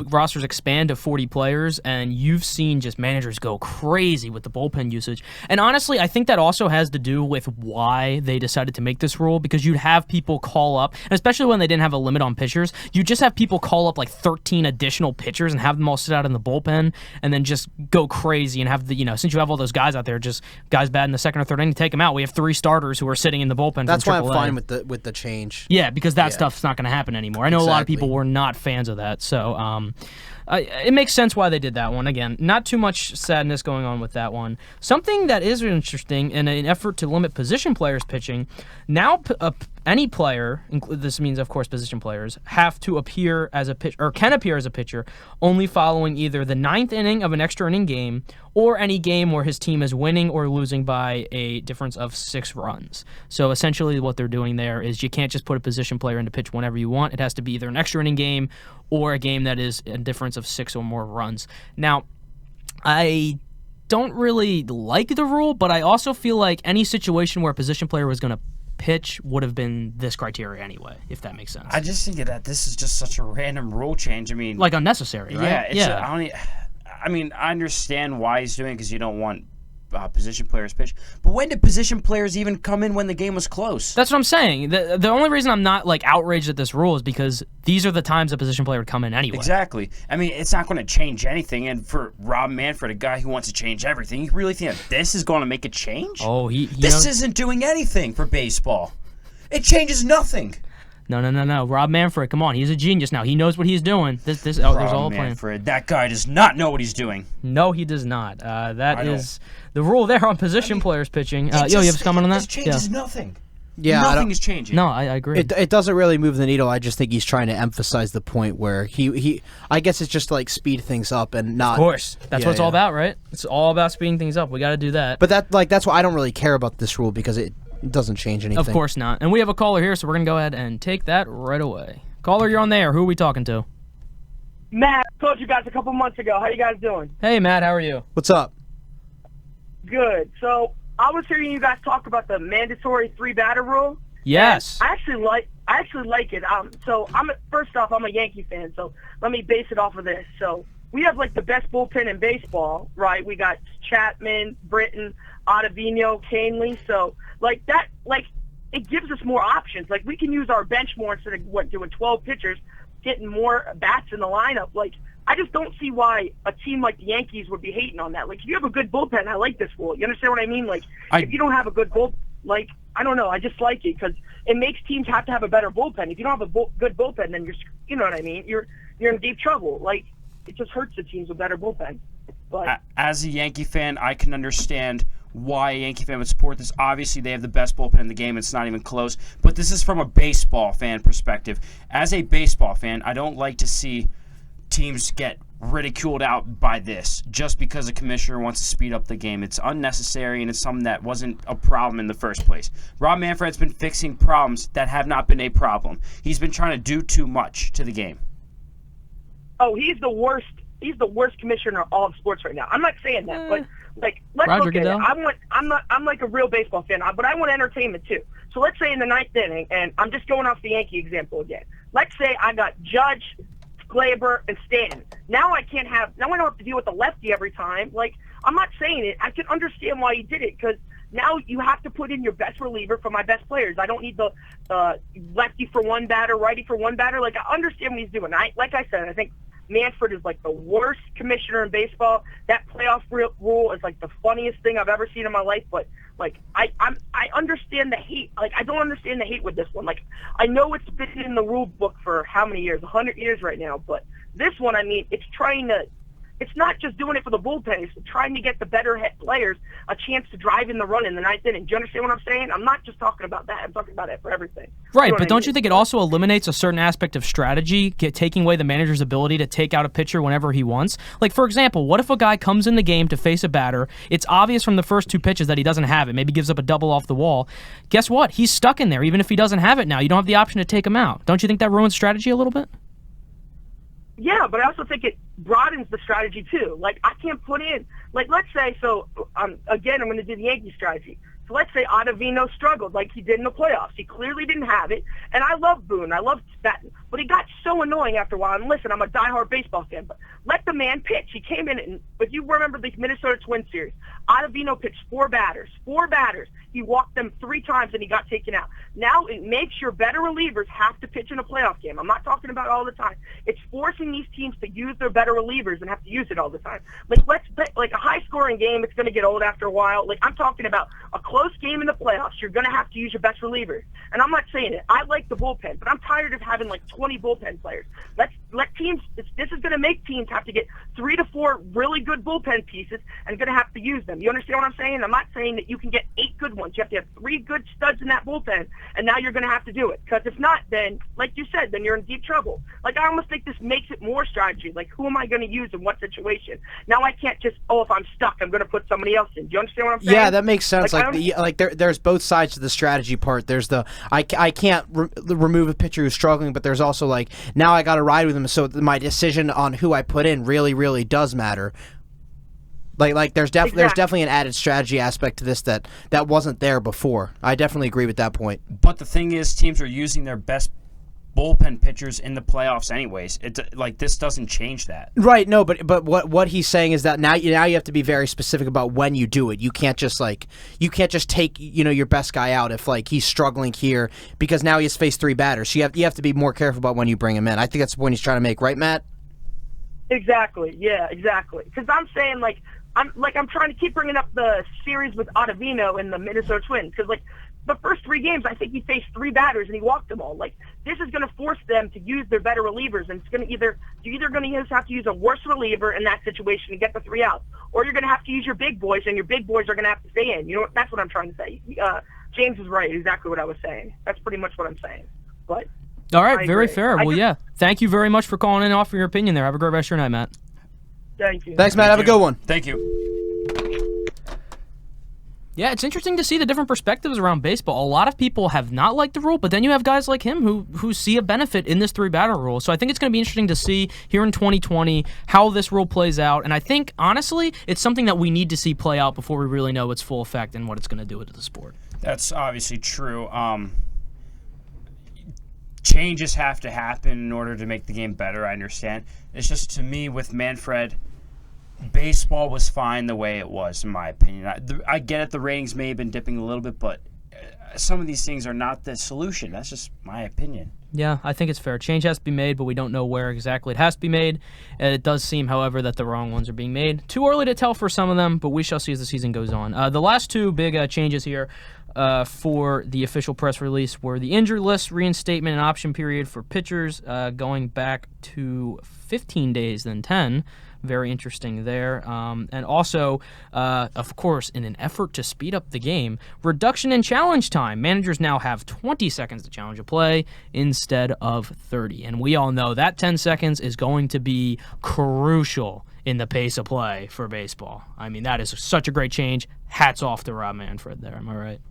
rosters expand to 40 players, and you've seen just managers go crazy with the bullpen usage. And honestly, I think that also has to do with why they decided to make this rule, because you'd have people call up, and especially when they didn't have a limit on pitchers, you just have people call up 13 additional pitchers and have them all sit out in the bullpen and then just go crazy and have since you have all those guys out there, just guys bad in the second or third inning, take them out. We have 3 starters who are sitting in the bullpen.
That's why I'm fine with the change.
Yeah, because that stuff's not going to happen anymore. I know a lot of people were not fans of that, so it makes sense why they did that one. Again, not too much sadness going on with that one. Something that is interesting in an effort to limit position players pitching, now any player, this means of course position players, have to appear as a pitcher, or can appear as a pitcher, only following either the 9th inning of an extra inning game or any game where his team is winning or losing by a difference of 6 runs. So essentially what they're doing there is you can't just put a position player in to pitch whenever you want. It has to be either an extra inning game or a game that is a difference of 6 or more runs. Now, I don't really like the rule, but I also feel like any situation where a position player was going to pitch would have been this criteria anyway, if that makes sense.
I just think that this is just such a random rule change. I mean,
unnecessary, right?
I mean, I understand why he's doing it, because you don't want position players pitch. But when did position players even come in when the game was close?
That's what I'm saying. The only reason I'm not outraged at this rule is because these are the times a position player would come in anyway.
Exactly. I mean, it's not going to change anything. And for Rob Manfred, a guy who wants to change everything, you really think that this is going to make a change?
Oh,
this isn't doing anything for baseball. It changes nothing.
No. Rob Manfred, come on. He's a genius now. He knows what he's doing. There's all a plan.
Manfred, that guy does not know what he's doing.
No, he does not. That is the rule there on position players pitching. You have a comment on that?
This changes nothing.
Yeah,
nothing is changing.
No, I agree.
It doesn't really move the needle. I just think he's trying to emphasize the point where he I guess it's just like speed things up and not.
Of course, that's what it's all about, right? It's all about speeding things up. We got to do that.
But that's why I don't really care about this rule because it doesn't change anything.
Of course not. And we have a caller here, so we're gonna go ahead and take that right away. Caller, you're on there. Who are we talking to?
Matt, I told you guys a couple months ago. How you guys doing?
Hey, Matt. How are you?
What's up?
Good. So I was hearing you guys talk about the mandatory 3-batter rule.
Yes.
I actually like it. So first off, I'm a Yankee fan, so let me base it off of this. So we have like the best bullpen in baseball, right? We got Chapman, Britton, Ottavino, Canely. So like that, like it gives us more options. Like we can use our bench more instead of doing 12 pitchers, getting more bats in the lineup. Like I just don't see why a team like the Yankees would be hating on that. Like if you have a good bullpen, I like this rule. You understand what I mean? Like if you don't have a good like I don't know, I just like it because it makes teams have to have a better bullpen. If you don't have a good bullpen, then you know what I mean? You're in deep trouble. Like it just hurts the teams with better bullpen. But
as a Yankee fan, I can understand why a Yankee fan would support this. Obviously, they have the best bullpen in the game. It's not even close. But this is from a baseball fan perspective. As a baseball fan, I don't like to see teams get ridiculed out by this just because a commissioner wants to speed up the game. It's unnecessary, and it's something that wasn't a problem in the first place. Rob Manfred's been fixing problems that have not been a problem. He's been trying to do too much to the game.
Oh, he's the worst. He's the worst commissioner of all of sports right now. I'm not saying that, but like let's
Roger
look at
Goodell?
it. I'm like a real baseball fan, but I want entertainment too. So let's say in the 9th inning, and I'm just going off the Yankee example again. Let's say I got Judge, Glaber, and Stanton. Now I don't have to deal with the lefty every time. Like, I'm not saying it. I can understand why he did it, because now you have to put in your best reliever for my best players. I don't need the lefty for one batter, righty for one batter. Like, I understand what he's doing. Like I said, I think Manfred is like the worst commissioner in baseball. That playoff rule is like the funniest thing I've ever seen in my life. But like I understand the hate. Like I don't understand the hate with this one. Like I know it's been in the rule book for how many years? 100 years right now. But this one, I mean, it's not just doing it for the bullpen. It's trying to get the better hit players a chance to drive in the run in the 9th inning. Do you understand what I'm saying? I'm not just talking about that. I'm talking about it for everything.
Right, but don't you think it also eliminates a certain aspect of strategy, taking away the manager's ability to take out a pitcher whenever he wants? Like, for example, what if a guy comes in the game to face a batter, it's obvious from the first 2 pitches that he doesn't have it, maybe gives up a double off the wall. Guess what? He's stuck in there, even if he doesn't have it now. You don't have the option to take him out. Don't you think that ruins strategy a little bit?
Yeah, but I also think it broadens the strategy too. Like I can't put in, like let's say, so again, I'm going to do the Yankee strategy. So let's say Ottavino struggled like he did in the playoffs. He clearly didn't have it. And I love Boone. I love Stanton. But he got so annoying after a while. And listen, I'm a diehard baseball fan, but let the man pitch. He came in, and if you remember the Minnesota Twins series, Ottavino pitched 4 batters. He walked them 3 times, and he got taken out. Now it makes your better relievers have to pitch in a playoff game. I'm not talking about all the time. It's forcing these teams to use their better relievers and have to use it all the time. Like a high-scoring game, it's going to get old after a while. Like I'm talking about a close game in the playoffs. You're going to have to use your best relievers. And I'm not saying it. I like the bullpen, but I'm tired of having like 20 bullpen players. Let teams. This is going to make teams have to get 3 to 4 really good bullpen pieces and going to have to use them. You understand what I'm saying? I'm not saying that you can get 8 good ones. You have to have 3 good studs in that bullpen, and now you're going to have to do it. Because if not, then, like you said, then you're in deep trouble. Like, I almost think this makes it more strategy. Like, who am I going to use in what situation? Now I can't just, if I'm stuck, I'm going to put somebody else in. Do you understand what I'm saying?
Yeah, that makes sense. There's both sides to the strategy part. There's the, I can't remove a pitcher who's struggling, but there's also, like, now I got to ride with him, so my decision on who I put in really, really does matter. There's definitely an added strategy aspect to this that wasn't there before. I definitely agree with that point.
But the thing is, teams are using their best bullpen pitchers in the playoffs anyways. This doesn't change that.
Right, no, but what he's saying is that now you have to be very specific about when you do it. You can't just take your best guy out if like he's struggling here because now he has faced 3 batters. So you have to be more careful about when you bring him in. I think that's the point he's trying to make, right, Matt?
Exactly. Yeah, exactly. Because I'm saying I'm trying to keep bringing up the series with Ottavino and the Minnesota Twins because the first 3 games, I think he faced 3 batters and he walked them all. Like, this is going to force them to use their better relievers, and it's going to you're either going to have to use a worse reliever in that situation to get the 3 outs, or you're going to have to use your big boys, and your big boys are going to have to stay in. You know, that's what I'm trying to say. James is right, exactly what I was saying. That's pretty much what I'm saying. But
all right, very fair. Well, yeah, thank you very much for calling in and offering your opinion there. Have a great rest of your night, Matt.
Thank you.
Thanks, Matt. Have a good one.
Thank you.
Yeah, it's interesting to see the different perspectives around baseball. A lot of people have not liked the rule, but then you have guys like him who see a benefit in this 3-batter rule. So I think it's going to be interesting to see here in 2020 how this rule plays out. And I think, honestly, it's something that we need to see play out before we really know its full effect and what it's going to do to the sport.
That's obviously true. Changes have to happen in order to make the game better, I understand. It's just, to me, with Manfred, baseball was fine the way it was, in my opinion. I get it, the ratings may have been dipping a little bit, but some of these things are not the solution. That's just my opinion.
Yeah, I think it's fair. Change has to be made, but we don't know where exactly it has to be made. And it does seem, however, that the wrong ones are being made. Too early to tell for some of them, but we shall see as the season goes on. The last 2 big changes here for the official press release were the injury list reinstatement and option period for pitchers going back to 15 days than 10. Very interesting there. And also, of course, in an effort to speed up the game, reduction in challenge time. Managers now have 20 seconds to challenge a play instead of 30. And we all know that 10 seconds is going to be crucial in the pace of play for baseball. I mean, that is such a great change. Hats off to Rob Manfred there. Am I right?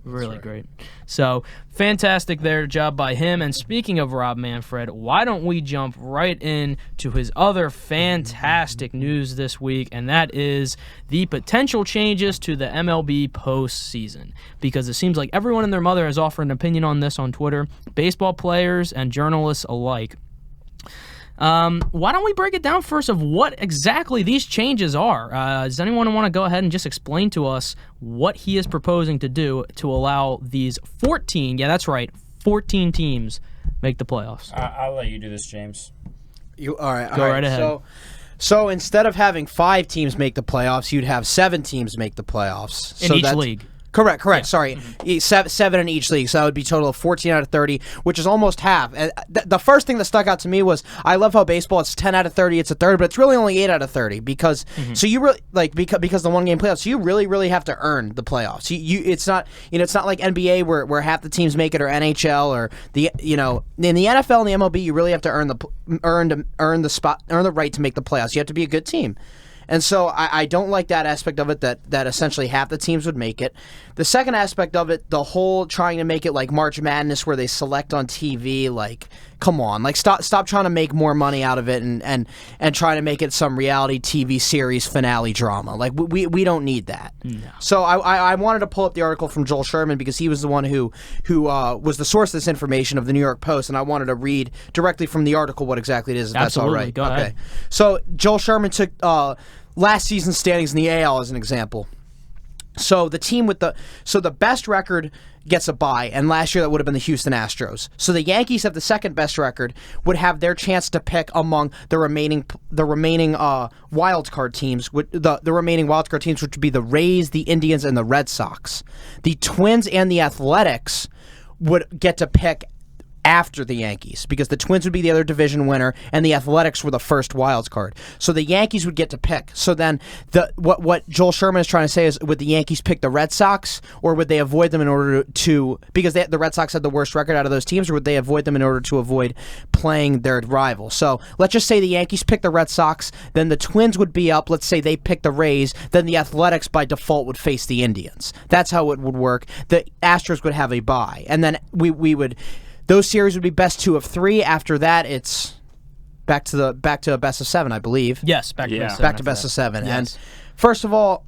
Really great. So, fantastic there, job by him. And speaking of Rob Manfred, why don't we jump right in to his other fantastic news this week, and that is the potential changes to the MLB postseason. Because it seems like everyone and their mother has offered an opinion on this on Twitter, baseball players and journalists alike. Why don't we break it down first of what exactly these changes are? Does anyone want to go ahead and just explain to us what he is proposing to do to allow these 14, yeah, that's right, 14 teams make the playoffs?
I'll let you do this, James.
All right.
Go right ahead.
So instead of having 5 teams make the playoffs, you'd have 7 teams make the playoffs.
In each league.
Correct.
Yeah.
Sorry, 7 in each league, so that would be a total of 14 out of 30, which is almost half. And the first thing that stuck out to me was I love how baseball it's 10 out of 30, it's a third, but it's really only 8 out of 30 because so you really because the 1-game playoffs, so you really have to earn the playoffs. It's not it's not like NBA where half the teams make it, or NHL, or the in the NFL and the MLB you really have to earn the right to make the playoffs. You have to be a good team. And so I don't like that aspect of it, that essentially half the teams would make it. The second aspect of it, the whole trying to make it like March Madness where they select on TV, like, come on. Like, stop trying to make more money out of it and trying to make it some reality TV series finale drama. Like, we don't need that. No. So I wanted to pull up the article from Joel Sherman because he was the one who was the source of this information of the New York Post, and I wanted to read directly from the article what exactly it is, if
Absolutely.
that's all right.
Go ahead.
So Joel Sherman took last season's standings in the AL as an example. So the team with the best record gets a bye, and last year that would have been the Houston Astros. So the Yankees have the second best record, would have their chance to pick among the remaining wild card teams. The remaining wild card teams, which would be the Rays, the Indians, and the Red Sox. The Twins and the Athletics would get to pick after the Yankees, because the Twins would be the other division winner and the Athletics were the first wild card. So the Yankees would get to pick. So then what Joel Sherman is trying to say is, would the Yankees pick the Red Sox, or would they avoid them in order to because the Red Sox had the worst record out of those teams, or would they avoid them in order to avoid playing their rival? So let's just say the Yankees pick the Red Sox, then the Twins would be up. Let's say they pick the Rays, then the Athletics by default would face the Indians. That's how it would work. The Astros would have a bye, and then we would. Those series would be best 2 of 3. After that, it's back to a best of 7, I believe.
Yes, back to
best of 7.
Yes.
And first of all,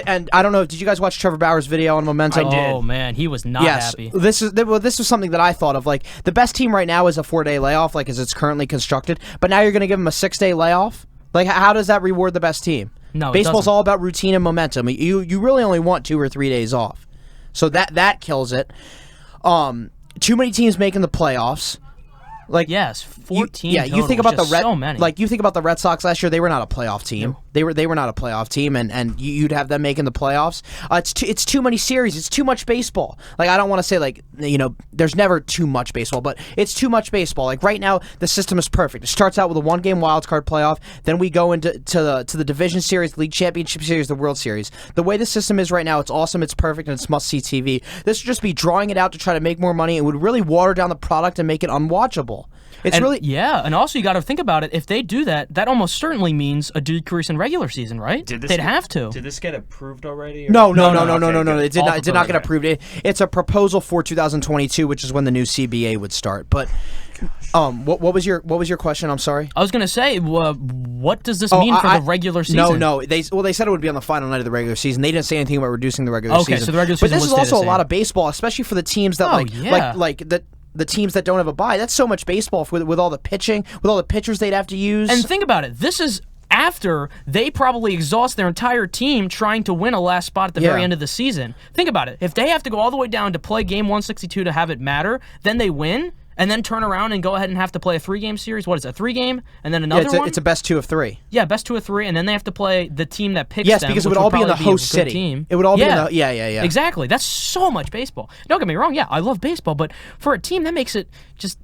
and I don't know, did you guys watch Trevor Bauer's video on momentum?
I did. Oh man, he was not happy.
This was something that I thought of. Like, the best team right now is a 4-day layoff, like as it's currently constructed. But now you're going to give them a 6-day layoff. Like, how does that reward the best team?
No,
baseball's all about routine and momentum. You really only want 2 or 3 days off, so that kills it. Too many teams making the playoffs.
Yes, 14.
You think about
so many.
you think about the Red Sox last year. They were not a playoff team. No. They were not a playoff team, and you'd have them making the playoffs. It's too many series. It's too much baseball. I don't want to say there's never too much baseball, but it's too much baseball. Right now, the system is perfect. It starts out with a 1-game wild card playoff, then we go into the division series, league championship series, the World Series. The way the system is right now, it's awesome. It's perfect, and it's must-see TV. This would just be drawing it out to try to make more money. It would really water down the product and make it unwatchable.
And also you got to think about it. If they do that, that almost certainly means a decrease in regular season, right? They'd have to.
Did this get approved already?
No. It did not get approved. It's a proposal for 2022, which is when the new CBA would start. But what was your question? I'm sorry.
I was going to say, what does this mean for the regular season?
No. They said it would be on the final night of the regular season. They didn't say anything about reducing the regular season.
Okay, so the regular season.
But this is also a lot of baseball, especially for the teams that the teams that don't have a bye. That's so much baseball with all the pitching, with all the pitchers they'd have to use.
And think about it. This is after they probably exhaust their entire team trying to win a last spot at the very end of the season. Think about it. If they have to go all the way down to play game 162 to have it matter, then they win, and then turn around and go ahead and have to play a 3-game series. What is it, a 3-game? And then another one?
It's a best 2 of 3.
Yeah, best 2 of 3, and then they have to play the team that picks them.
Yes, because it would all be in the host city.
Team.
It would all be in the... Yeah.
Exactly. That's so much baseball. Don't get me wrong. Yeah, I love baseball, but for a team, that makes it just...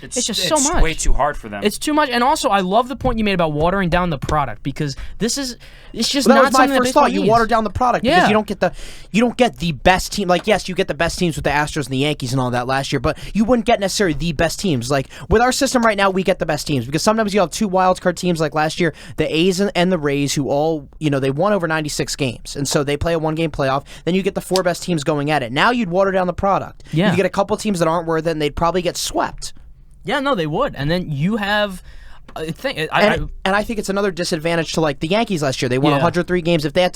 It's just so much.
It's way too hard for them.
It's too much. And also, I love the point you made about watering down the product, because this is... It's just
not
something
that was my first thought.
Needs.
You water down the product because you don't get the best team. Yes, you get the best teams with the Astros and the Yankees and all that last year, but you wouldn't get necessarily the best teams. With our system right now, we get the best teams because sometimes you have 2 wild card teams like last year, the A's and the Rays, who all, they won over 96 games, and so they play a 1-game playoff. Then you get the 4 best teams going at it. Now you'd water down the product.
Yeah.
You get a couple teams that aren't worth it, and they'd probably get swept.
Yeah, no, they would. And then you have... I think
it's another disadvantage to the Yankees last year. They won 103 games. If they had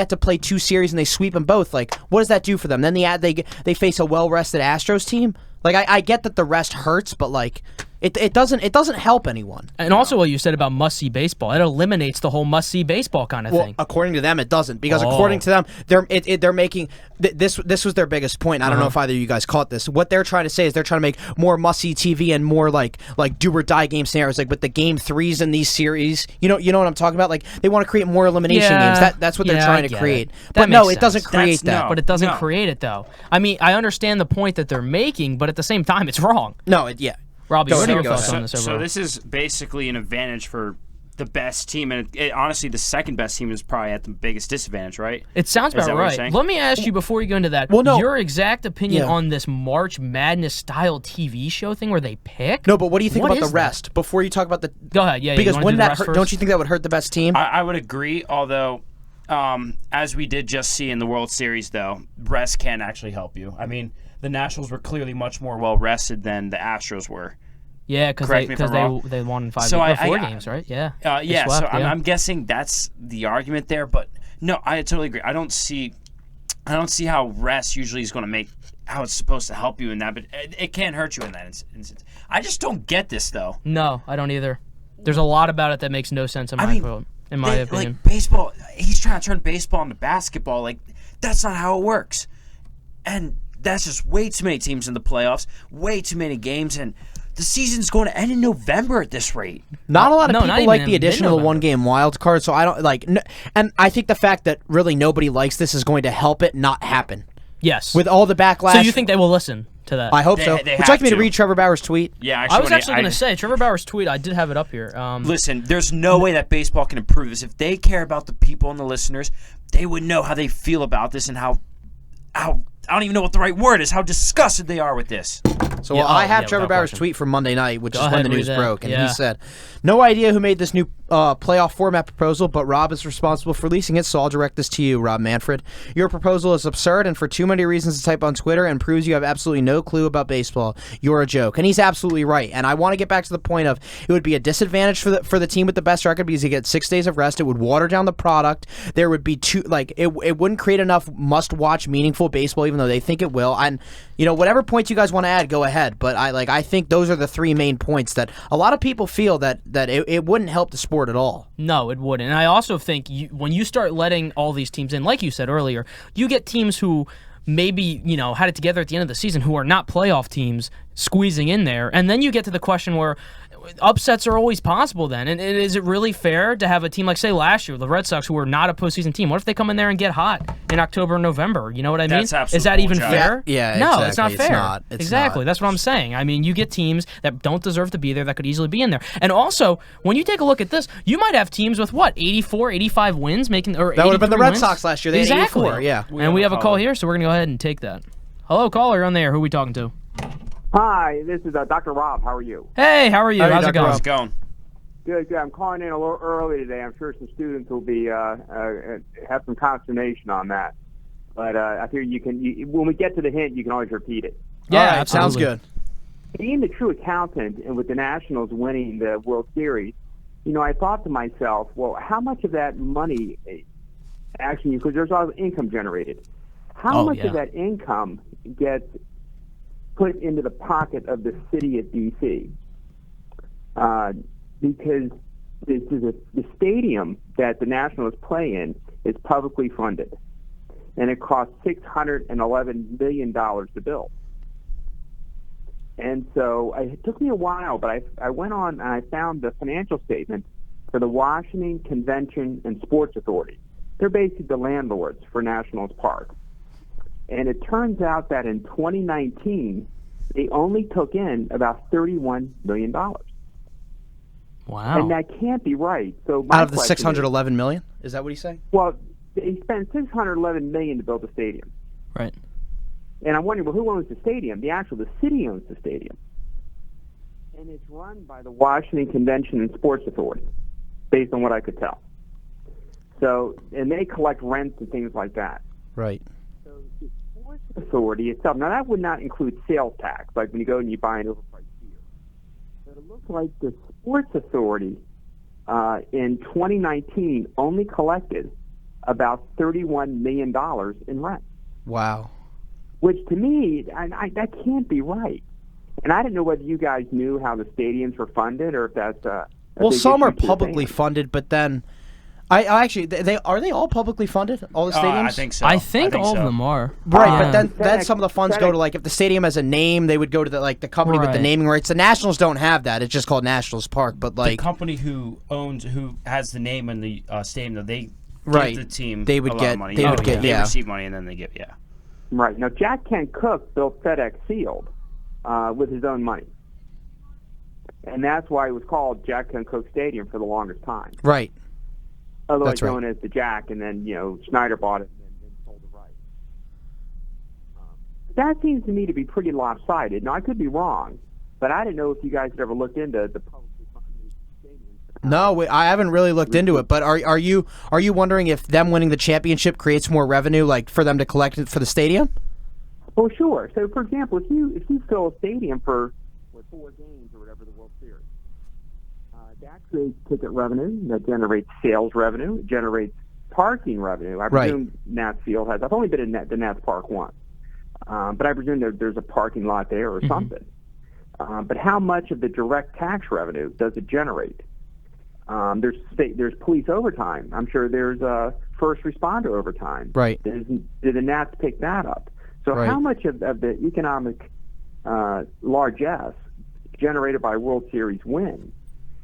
to play 2 series and they sweep them both, what does that do for them? Then they face a well-rested Astros team. I get that the rest hurts, but it doesn't help anyone.
And also what you said about must-see baseball, it eliminates the whole must-see baseball kind of thing.
According to them, it doesn't, because according to them, they're making this was their biggest point. I don't know if either of you guys caught this. What they're trying to say is they're trying to make more must-see TV and more like do or die game scenarios, with the game 3s in these series. You know what I'm talking about? They want to create more elimination games. That's what they're trying to create. But no, it doesn't create that.
But it doesn't create it though. I mean, I understand the point that they're making, but at the same time, it's wrong.
No,
Robbie, what are your thoughts on this overall?
So this is basically an advantage for the best team, and honestly, the second best team is probably at the biggest disadvantage, right?
It sounds about right. Let me ask you before you go into that. Your exact opinion on this March Madness style TV show thing where they pick.
No, but what do you think about the rest? Before you talk about the
go ahead,
because wouldn't that hurt? Don't you think that would hurt the best team?
I would agree, although. As we did just see in the World Series, though, rest can actually help you. I mean, the Nationals were clearly much more well rested than the Astros were.
Yeah, because they won 4 games, right? Yeah.
So I'm guessing that's the argument there, but no, I totally agree. I don't see how rest usually is going to make how it's supposed to help you in that, but it can't hurt you in that instance. I just don't get this though.
No, I don't either. There's a lot about it that makes no sense in my opinion.
Baseball, he's trying to turn baseball into basketball. That's not how it works. And that's just way too many teams in the playoffs, way too many games, and the season's going to end in November at this rate.
Not a lot of people like the addition of the 1-game wild card, so I don't and I think the fact that really nobody likes this is going to help it not happen.
Yes.
With all the backlash.
So you think they will listen to that?
I hope so. Would you like me to read Trevor Bauer's tweet?
Yeah,
I was actually going to say Trevor Bauer's tweet. I did have it up here.
Listen, there's no way that baseball can improve this. If they care about the people and the listeners, they would know how they feel about this and how I don't even know what the right word is, how disgusted they are with this.
So I have Trevor Bauer's tweet from Monday night, which is when the news broke, and he said, "No idea who made this new playoff format proposal, but Rob is responsible for releasing it, so I'll direct this to you, Rob Manfred. Your proposal is absurd and for too many reasons to type on Twitter and proves you have absolutely no clue about baseball. You're a joke." And he's absolutely right. And I want to get back to the point of it would be a disadvantage for the team with the best record because you get 6 days of rest. It would water down the product. There would be it wouldn't create enough must-watch, meaningful baseball, even though they think it will. And whatever points you guys want to add, go ahead. But I think those are the 3 main points that a lot of people feel that it wouldn't help the sport at all.
No, it wouldn't. And I also think when you start letting all these teams in, like you said earlier, you get teams who maybe, had it together at the end of the season, who are not playoff teams, squeezing in there. And then you get to the question where upsets are always possible then. And is it really fair to have a team like, say, last year, the Red Sox, who were not a postseason team? What if they come in there and get hot in October and November? You know what I mean?
That's
is that even
bullshit.
fair?
Yeah,
no,
exactly.
it's not fair.
It's
exactly.
not.
That's what I'm saying. I mean, you get teams that don't deserve to be there that could easily be in there. And also, when you take a look at this, you might have teams with, 84, 85 wins? That
would have been the Red
wins?
Sox last year. They
exactly.
had 84, yeah.
And we have a call here, so we're going to go ahead and take that. Hello, caller, you're on there. Who are we talking to?
Hi, this is Dr. Rob. How are you?
Hey, how are you? How's it going?
How's it going?
Good, good. I'm calling in a little early today. I'm sure some students will be have some consternation on that. But I hear when we get to the hint, you can always repeat it.
Yeah,
All right,
absolutely.
sounds good.
Being the true accountant and with the Nationals winning the World Series, I thought to myself, well, how much of that money actually, because there's a lot of income generated, how much of that income gets put into the pocket of the city of D.C.? Because the stadium that the Nationals play in is publicly funded, and it costs $611 million to build. And so it took me a while, but I went on and I found the financial statement for the Washington Convention and Sports Authority. They're basically the landlords for Nationals Park. And it turns out that in 2019, they only took in about $31 million.
Wow.
And that can't be right. So my
Out of the
question
$611 million? Is that what he's saying?
well, they spent $611 million to build the stadium.
Right.
And I'm wondering, well, who owns the stadium? The city owns the stadium. And it's run by the Washington Convention and Sports Authority, based on what I could tell. So, and they collect rents and things like that.
Right.
So the Sports Authority itself, now that would not include sales tax, like when you go and you buy an overpriced beer. But it looks like the Sports Authority in 2019 only collected about $31 million in rent.
Wow.
Which to me, that can't be right. And I didn't know whether you guys knew how the stadiums were funded or if that's
Well, some are
issue to the
publicly
fans.
funded, but then I actually are they all publicly funded? All the stadiums?
I think so.
I think all
so.
of them are.
Right,
Yeah.
but then some of the funds go to, like, if the stadium has a name, they would go to the company with the
Right.
naming rights. The Nationals don't have that; it's just called Nationals Park. But
The company who has the name in the stadium, they
Right.
give the team
They would
a lot
get-
of money.
they would get-
they
yeah.
receive money and then they give
Right. Now, Jack Kent Cooke built FedEx Field with his own money. And that's why it was called Jack Kent Cooke Stadium for the longest time.
right,
Otherwise
That's right.
known as the Jack, and then, Schneider bought it and sold the rights. That seems to me to be pretty lopsided. Now, I could be wrong, but I didn't know if you guys had ever looked into the publicly funded stadiums.
no, I haven't really looked into it. But are you wondering if them winning the championship creates more revenue, like for them to collect it for the stadium?
Well, sure. So, for example, if you fill a stadium for 4 games or whatever the World Series, that creates ticket revenue, that generates sales revenue, it generates parking revenue. I
Right.
presume Nats Field has. I've only been in the Nats Park once, but I presume there's a parking lot there or something. But how much of the direct tax revenue does it generate? There's police overtime. I'm sure there's first responder overtime.
Right.
Did the Nats pick that up? So
Right.
how much of the economic largesse generated by World Series win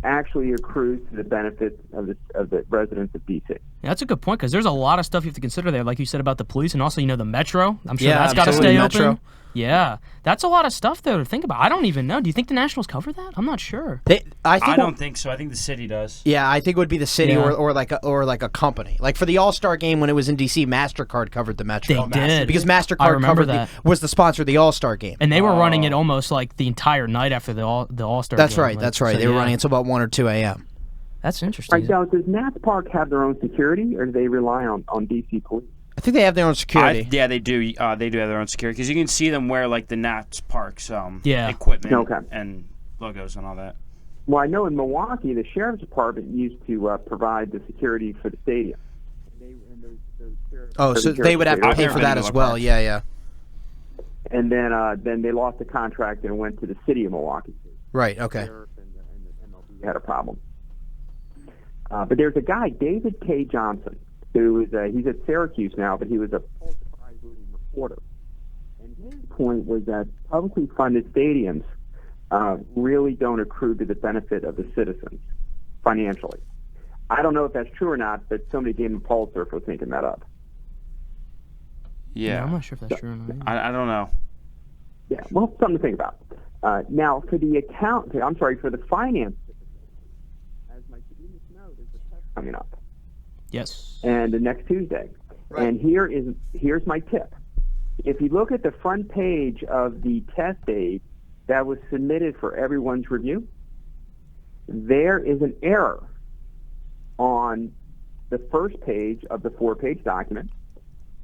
actually accrues to the benefit of the residents of D.C.?
Yeah, that's a good point because there's a lot of stuff you have to consider there, like you said about the police and also, the Metro. I'm sure
Yeah,
that's got to
absolutely,
stay
Metro.
open. Yeah, that's a lot of stuff though to think about. I don't even know. Do you think the Nationals cover that? I'm not sure.
I don't think so. I think the city does.
Yeah, I think it would be the city
Yeah.
or like a company. Like for the All-Star game when it was in DC, MasterCard covered the Metro.
They did.
Because
I
MasterCard
remember
covered
that.
was the sponsor of the All-Star game.
And they were running it almost like the entire night after the All-Star
That's
game.
right. That's right. They were running until about 1 or 2 a.m.
That's interesting.
Right now, does Nats Park have their own security, or do they rely on D.C. police?
I think they have their own security.
Yeah, they do. They do have their own security because you can see them wear like the Nats Park's
Yeah.
equipment
Okay.
and logos and all that.
Well, I know in Milwaukee, the sheriff's department used to provide the security for the stadium.
Oh, so they would have to
I've
pay
never
for
been
that
to
as
Miller
well.
Park.
Yeah.
And then they lost the contract and it went to the city of Milwaukee.
Right. Okay.
Sheriff and the MLB had a problem. But there's a guy, David K. Johnson, who is he's at Syracuse now, but he was a Pulitzer Prize winning reporter. And his point was that publicly funded stadiums really don't accrue to the benefit of the citizens financially. I don't know if that's true or not, but somebody gave him a Pulitzer for thinking that up.
Yeah.
I'm not sure if that's true or not.
I don't know.
Yeah, well, something to think about. Now, for the for the finance, as my students know, there's a test coming up.
Yes.
And the next Tuesday. Right. And here's my tip. If you look at the front page of the test aid that was submitted for everyone's review, there is an error on the first page of the 4-page document,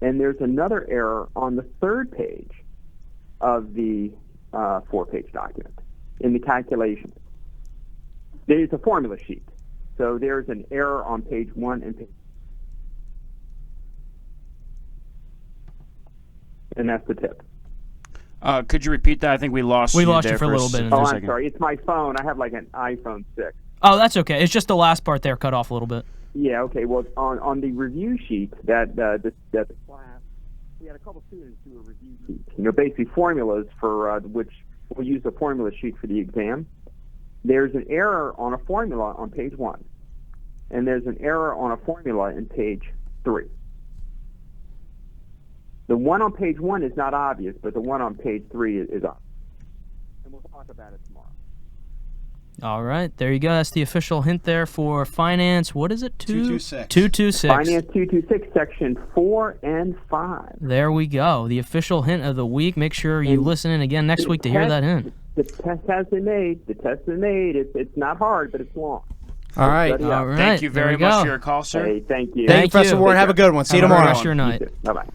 and there's another error on the third page of the 4-page document in the calculation. There's a formula sheet. So there's an error on page 1 and page 2. And that's the tip.
Could you repeat that? I think we lost you.
We lost
there
you for a little bit.
I'm sorry. It's my phone. I have like an iPhone 6.
Oh, that's okay. It's just the last part there cut off a little bit.
Yeah, okay. Well, on the review sheet that the class, we had a couple students do a review sheet. Basically formulas for which we'll use a formula sheet for the exam. There's an error on a formula on page 1, and there's an error on a formula in page 3. The one on page 1 is not obvious, but the one on page 3 is obvious. And we'll talk about it tomorrow.
All right, there you go. That's the official hint there for finance. What is it?
226.
226.
Finance 226, section 4 and 5.
There we go. The official hint of the week. Make sure you listen in again next week to hear that hint.
The test has been made. It's not hard, but it's long.
All right.
All right.
Thank you very much for your call, sir.
Hey, thank you.
Thank you, Professor Warren. Have a good one. See you tomorrow.
Have a good rest of your night.
Bye-bye.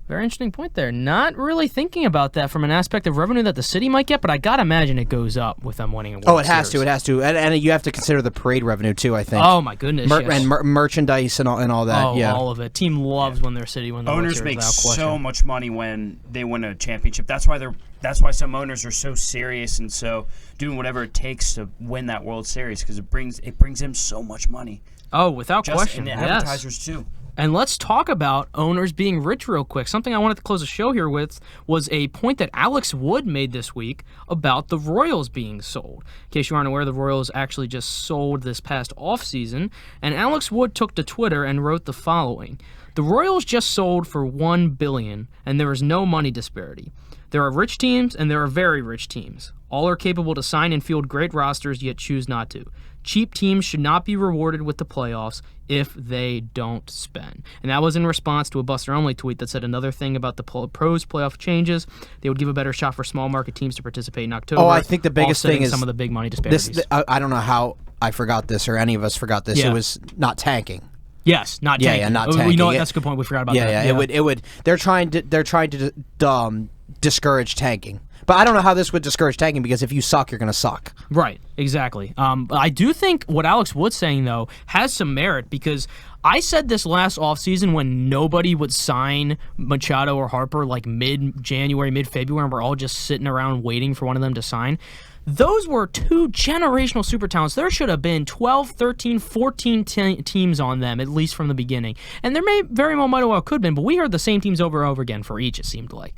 Very interesting point there. Not really thinking about that from an aspect of revenue that the city might get, but I gotta imagine it goes up with them winning a World
It has
Series.
to. It has to. And you have to consider the parade revenue, too, I think.
Oh, my goodness, yes.
And merchandise and all that,
Oh,
yeah.
all of it. Team loves when their city wins the World
Owners
Series,
make
without question.
so much money when they win a championship. That's why some owners are so serious and so doing whatever it takes to win that World Series, because it brings them so much money.
Oh, without question,
And the
yes.
advertisers too.
And let's talk about owners being rich real quick. Something I wanted to close the show here with was a point that Alex Wood made this week about the Royals being sold. In case you aren't aware, the Royals actually just sold this past offseason, and Alex Wood took to Twitter and wrote the following. The Royals just sold for $1 billion, and there is no money disparity. There are rich teams, and there are very rich teams. All are capable to sign and field great rosters, yet choose not to. Cheap teams should not be rewarded with the playoffs if they don't spend. And that was in response to a Buster Only tweet that said another thing about the pros playoff changes. They would give a better shot for small market teams to participate in October.
Oh, I think the biggest thing is
some of the big money disparities.
I don't know how I forgot this or any of us forgot this.
Yeah.
It was not tanking.
Yes, not tanking.
Yeah, not tanking.
You know what? That's a good point. We forgot about that.
Yeah. It would. They're trying to discourage tanking. But I don't know how this would discourage tanking, because if you suck, you're going to suck.
Right, exactly. I do think what Alex Wood's saying, though, has some merit, because I said this last offseason when nobody would sign Machado or Harper like mid-January, mid-February, and we're all just sitting around waiting for one of them to sign. Those were two generational super talents. There should have been 12, 13, 14 teams on them, at least from the beginning. And there may very well might have well could have been, but we heard the same teams over and over again for each, it seemed like.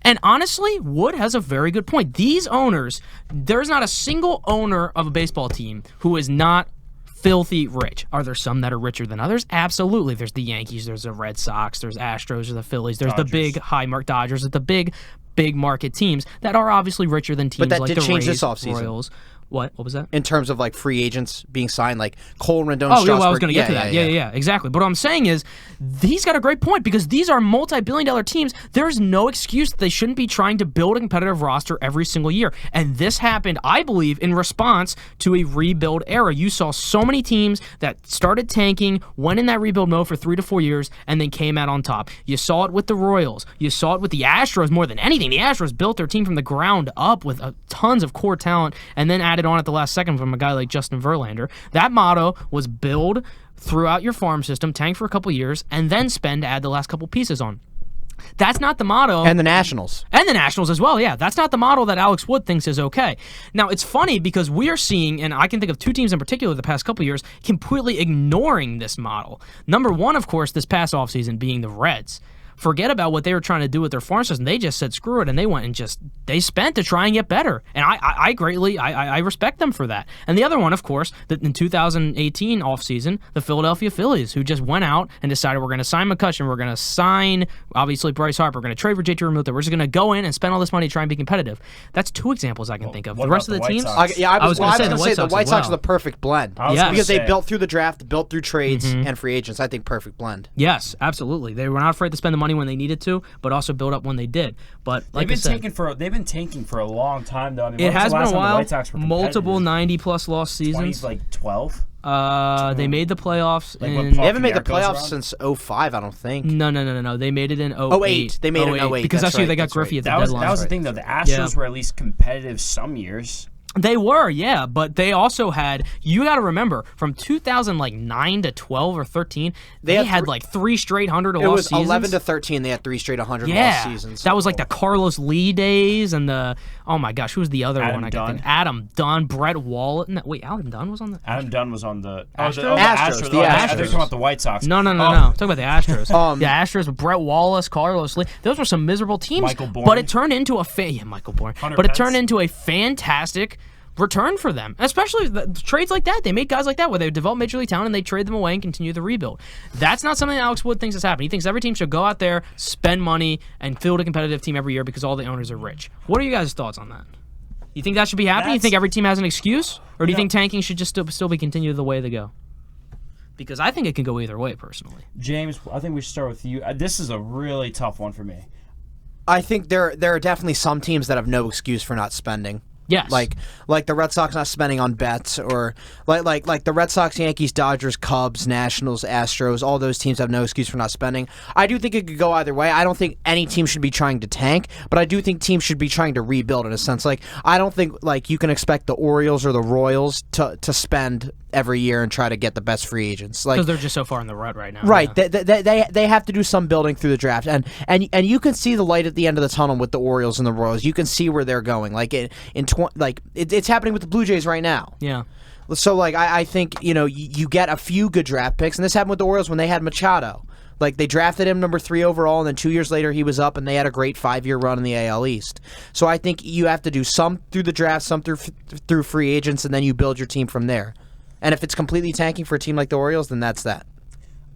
And honestly, Wood has a very good point. These owners, there's not a single owner of a baseball team who is not filthy rich. Are there some that are richer than others? Absolutely. There's the Yankees, there's the Red Sox, there's Astros, there's the Phillies, there's
Dodgers.
the big high-market Dodgers, there's the big market teams that are obviously richer than teams
that
like
did
the
change
Rays,
this offseason.
Royals. What was that?
In terms of like free agents being signed, like Cole, Rendon,
Oh,
Strasburg.
yeah, well, I was going to get to that. Yeah, exactly. But what I'm saying is, he's got a great point, because these are multi-billion-dollar teams. There's no excuse that they shouldn't be trying to build a competitive roster every single year. And this happened, I believe, in response to a rebuild era. You saw so many teams that started tanking, went in that rebuild mode for 3 to 4 years, and then came out on top. You saw it with the Royals. You saw it with the Astros more than anything. The Astros built their team from the ground up with tons of core talent, and then added on at the last second from a guy like Justin Verlander. That motto was build throughout your farm system, tank for a couple years, and then spend to add the last couple pieces on. That's not the motto.
And the Nationals.
And the Nationals as well, yeah. That's not the model that Alex Wood thinks is okay. Now, it's funny because we are seeing, and I can think of two teams in particular the past couple years, completely ignoring this model. Number one, of course, this past offseason being the Reds. forget about what they were trying to do with their farm system. They just said screw it, and they went and they spent to try and get better. And I greatly respect them for that. And the other one, of course, that in 2018 offseason, the Philadelphia Phillies, who just went out and decided we're going to sign McCutchen, we're going to sign, obviously, Bryce Harper, we're going to trade for JT Realmuto, we're just going to go in and spend all this money to try and be competitive. That's two examples I can think of. The rest of the teams?
I was going to say the White Sox are the perfect blend. Because they built through the draft, built through trades, and free agents. I think perfect blend.
Yes, absolutely. They were not afraid to spend the money when they needed to, but also build up when they did. But like
they've been tanking for a long time, though. I mean,
it has been a while.
Multiple
90-plus loss seasons.
12?
They made the playoffs.
They haven't made the playoffs since 05, I don't think.
No. They made it in 08.
They made it in 08.
Because that's
right,
they got Griffey at the deadline.
That was the thing, though. The Astros were at least competitive some years.
They were, yeah, but they also had, you got to remember, from 2009 to 12 or 13, they had like 3 straight 100-loss seasons.
It was 11 to 13, they had 3 straight 100-loss seasons.
That was like the Carlos Lee days and the, oh my gosh, who was the other one? Adam Dunn, Brett Wallet. No, wait, Adam Dunn was on the...
Adam Dunn was on the...
Astros.
Astros. They're talking about the White Sox.
No. Talk about the Astros. The Astros with Brett Wallace, Carlos Lee. Those were some miserable teams.
Michael Bourne.
But it turned into Michael Bourne. But it turned into a fantastic return for them, especially the trades like that. They made guys like that where they develop major league talent and they trade them away and continue the rebuild. That's not something that Alex Wood thinks is happening. He thinks every team should go out there, spend money, and field a competitive team every year because all the owners are rich. What are you guys' thoughts on that? You think that should be happening? You think every team has an excuse? Or do you think tanking should just still be continued the way they go? Because I think it can go either way, personally.
James, I think we should start with you. This is a really tough one for me.
I think there are definitely some teams that have no excuse for not spending.
Yes.
Like the Red Sox not spending on Betts, or like the Red Sox, Yankees, Dodgers, Cubs, Nationals, Astros, all those teams have no excuse for not spending. I do think it could go either way. I don't think any team should be trying to tank, but I do think teams should be trying to rebuild in a sense. Like, I don't think like you can expect the Orioles or the Royals to spend every year and try to get the best free agents. Like,
because they're just so far in the rut right now.
Right. Yeah. They have to do some building through the draft. And you can see the light at the end of the tunnel with the Orioles and the Royals. You can see where they're going. Like it's happening with the Blue Jays right now.
Yeah.
So like I think, you get a few good draft picks, and this happened with the Orioles when they had Machado. Like, they drafted him number 3 overall, and then 2 years later he was up, and they had a great 5-year run in the AL East. So I think you have to do some through the draft, some through free agents, and then you build your team from there. And if it's completely tanking for a team like the Orioles, then that's that.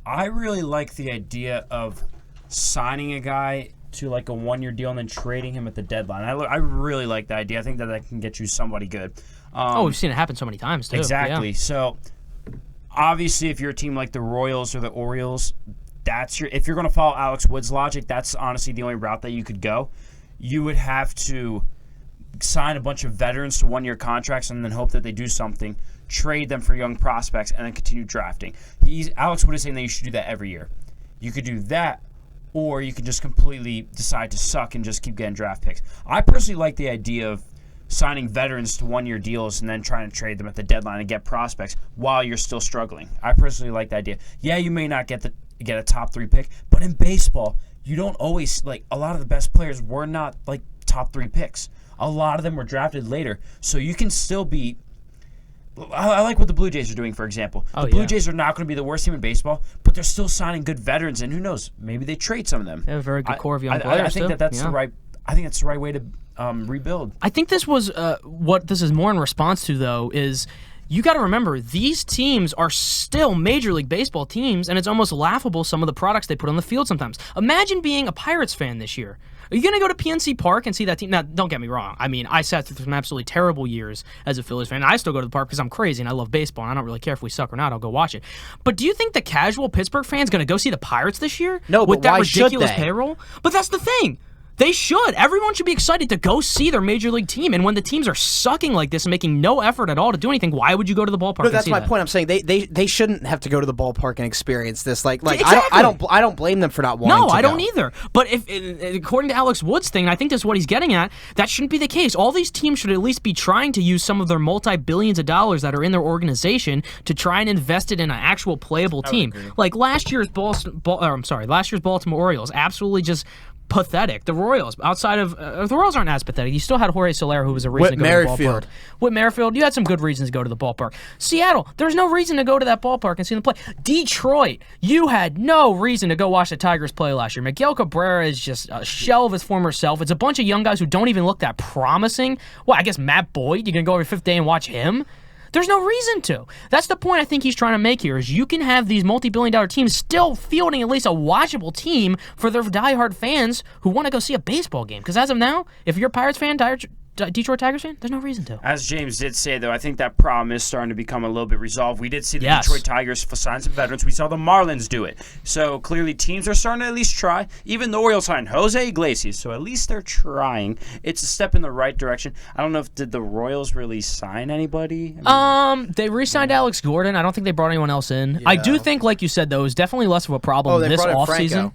I really like the idea of signing a guy to like a 1-year deal and then trading him at the deadline. I really like the idea. I think that can get you somebody good.
We've seen it happen so many times, too.
Exactly.
Yeah.
So, obviously, if you're a team like the Royals or the Orioles, if you're going to follow Alex Wood's logic, that's honestly the only route that you could go. You would have to sign a bunch of veterans to 1-year contracts and then hope that they do something, trade them for young prospects, and then continue drafting. Alex Wood is saying that you should do that every year. You could do that, or you could just completely decide to suck and just keep getting draft picks. I personally like the idea of signing veterans to 1-year deals and then trying to trade them at the deadline and get prospects while you're still struggling. I personally like the idea. Yeah, you may not get a top 3 pick, but in baseball, you don't always, like, a lot of the best players were not like top 3 picks. A lot of them were drafted later, so you can still be. I like what the Blue Jays are doing, for example. The Blue Jays are not going to be the worst team in baseball, but they're still signing good veterans, and who knows? Maybe they trade some of them.
They have a very good core of young players.
I think that's the right. I think that's the right way to rebuild.
I think this was what this is more in response to, though, is you got to remember these teams are still Major League Baseball teams, and it's almost laughable some of the products they put on the field sometimes. Imagine being a Pirates fan this year. Are you going to go to PNC Park and see that team? Now, don't get me wrong. I mean, I sat through some absolutely terrible years as a Phillies fan. I still go to the park because I'm crazy and I love baseball, and I don't really care if we suck or not. I'll go watch it. But do you think the casual Pittsburgh fan's going to go see the Pirates this year?
No,
with
but
that
why
ridiculous
should they?
payroll? But that's the thing. They should. Everyone should be excited to go see their major league team. And when the teams are sucking like this and making no effort at all to do anything, why would you go to the ballpark?
No, that's my point. I'm saying they shouldn't have to go to the ballpark and experience this. Exactly. I don't blame them for not wanting to.
No, I don't either. But if according to Alex Wood's thing, and I think that's what he's getting at, that shouldn't be the case. All these teams should at least be trying to use some of their multi-billions of dollars that are in their organization to try and invest it in an actual playable team. Like last year's Baltimore Orioles absolutely just pathetic. The Royals, outside of the Royals aren't as pathetic. You still had Jorge Soler, who was a reason to go to the ballpark. Whit Merrifield, you had some good reasons to go to the ballpark. Seattle, there's no reason to go to that ballpark and see them play. Detroit, you had no reason to go watch the Tigers play last year. Miguel Cabrera is just a shell of his former self. It's a bunch of young guys who don't even look that promising. Well, I guess Matt Boyd, you're going to go every fifth day and watch him? There's no reason to. That's the point I think he's trying to make here, is you can have these multi-billion-dollar teams still fielding at least a watchable team for their diehard fans who want to go see a baseball game. Because as of now, if you're a Pirates fan, Detroit Tigers fan, there's no reason to.
As James did say, though, I think that problem is starting to become a little bit resolved. We did see the Detroit Tigers sign some veterans. We saw the Marlins do it. So clearly teams are starting to at least try. Even the Orioles signed Jose Iglesias, so at least they're trying. It's a step in the right direction. I don't know did the Royals really sign anybody?
They re-signed Alex Gordon. I don't think they brought anyone else in. Yeah. I do think, like you said, though, it was definitely less of a problem this offseason.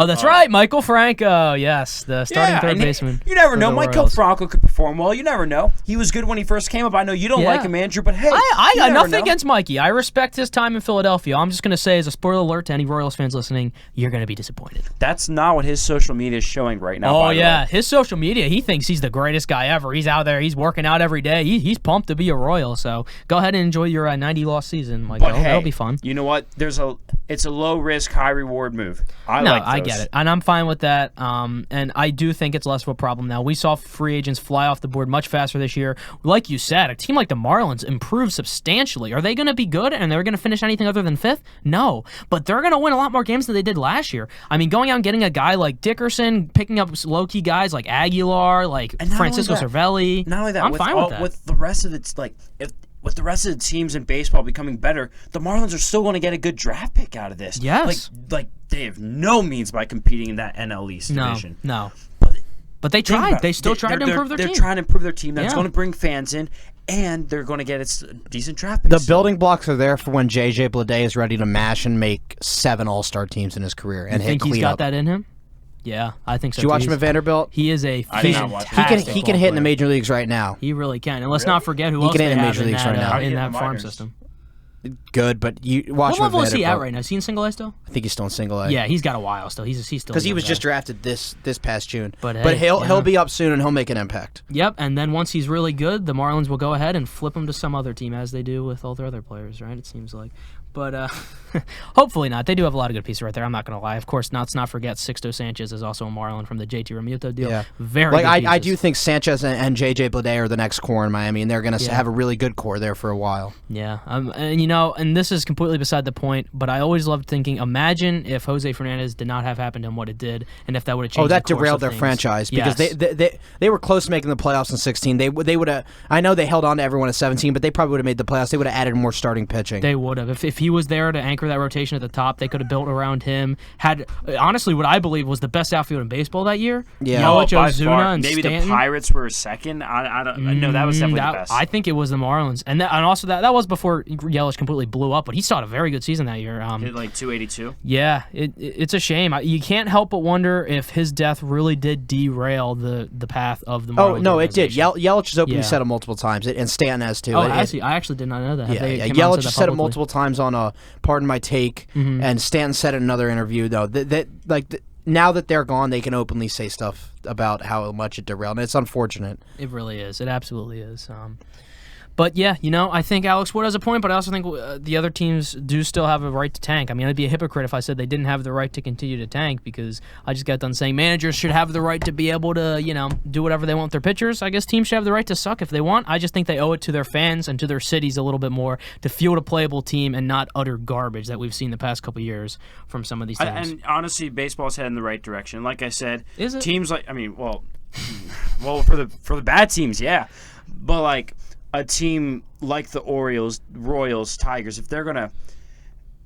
Oh, that's right, Michael Franco. Yes, the starting third baseman.
You never know. Michael Franco could perform well. You never know. He was good when he first came up. I know you don't like him, Andrew, but hey,
I got nothing against Mikey. I respect his time in Philadelphia. I'm just going to say, as a spoiler alert to any Royals fans listening, you're going to be disappointed.
That's not what his social media is showing right now.
Oh, yeah. His social media, he thinks he's the greatest guy ever. He's out there. He's working out every day. He's pumped to be a Royal. So go ahead and enjoy your 90-loss season, Michael. That'll be fun.
You know what? It's a low-risk, high-reward move.
I get it. And I'm fine with that, and I do think it's less of a problem now. We saw free agents fly off the board much faster this year. Like you said, a team like the Marlins improved substantially. Are they going to be good and they're going to finish anything other than fifth? No, but they're going to win a lot more games than they did last year. I mean, going out and getting a guy like Dickerson, picking up low-key guys like Aguilar, like Francisco Cervelli.
Not only that,
I'm fine with that.
With the rest of it's like with the rest of the teams in baseball becoming better, the Marlins are still going to get a good draft pick out of this.
Yes.
Like they have no means by competing in that NL East division.
No. But they tried. They still tried to improve their team.
They're trying to improve their team. That's going to bring fans in, and they're going to get a decent draft pick.
The building blocks are there for when J.J. Bleday is ready to mash and make 7 All-Star teams in his career and hit cleanup.
Think he's got that in him? Yeah, I think so.
Did you watch him at Vanderbilt?
He is a fantastic
He can hit in the major leagues right now.
He really can. And let's not forget who else they have in that farm system.
Good, but you watch him.
What level is he at right now? Is he in single A still?
I think he's still in single A.
Yeah, he's got a while still. He's still
because he was just drafted this past June.
But
he'll be up soon and he'll make an impact.
Yep, and then once he's really good, the Marlins will go ahead and flip him to some other team as they do with all their other players, right? It seems like. But hopefully not. They do have a lot of good pieces right there. I'm not going to lie. Of course, let's not forget Sixto Sanchez is also a Marlin from the JT Realmuto deal.
Yeah.
Very good pieces.
I do think Sanchez and J.J. Bleday are the next core in Miami, and they're going to have a really good core there for a while.
Yeah. And this is completely beside the point, but I always loved thinking, imagine if Jose Fernandez did not have happened and what it did, and if that would have changed
that derailed their franchise because they were close to making the playoffs in 16. They would have. I know they held on to everyone at 17, but they probably would have made the playoffs. They would have added more starting pitching.
They would have. If he was there to anchor that rotation at the top, they could have built around him. Had honestly what I believe was the best outfield in baseball that year.
Yeah,
Yelich, Ozuna, and
maybe
Stanton.
The Pirates were second. I don't know. That was definitely the best.
I think it was the Marlins, and also that was before Yelich completely blew up. But he still had a very good season that year.
Hit like 282.
Yeah, it's a shame. You can't help but wonder if his death really did derail the path of the Marlins.
Oh no, it did. Yelich has openly said it multiple times, and Stanton has too.
Oh, has he? I actually did not know that.
Yeah, Yelich has said it multiple times on Pardon My Take, and Stanton said it in another interview though now that they're gone, they can openly say stuff about how much it derailed, and it's unfortunate.
It really is. It absolutely is. But yeah, I think Alex Wood has a point, but I also think the other teams do still have a right to tank. I mean, I'd be a hypocrite if I said they didn't have the right to continue to tank, because I just got done saying managers should have the right to be able to, do whatever they want with their pitchers. I guess teams should have the right to suck if they want. I just think they owe it to their fans and to their cities a little bit more to field a playable team and not utter garbage that we've seen the past couple of years from some of these teams.
And honestly, baseball's heading in the right direction. Like I said,
is it?
Teams like, well, for the bad teams, yeah, but like a team like the Orioles, Royals, Tigers, if they're going to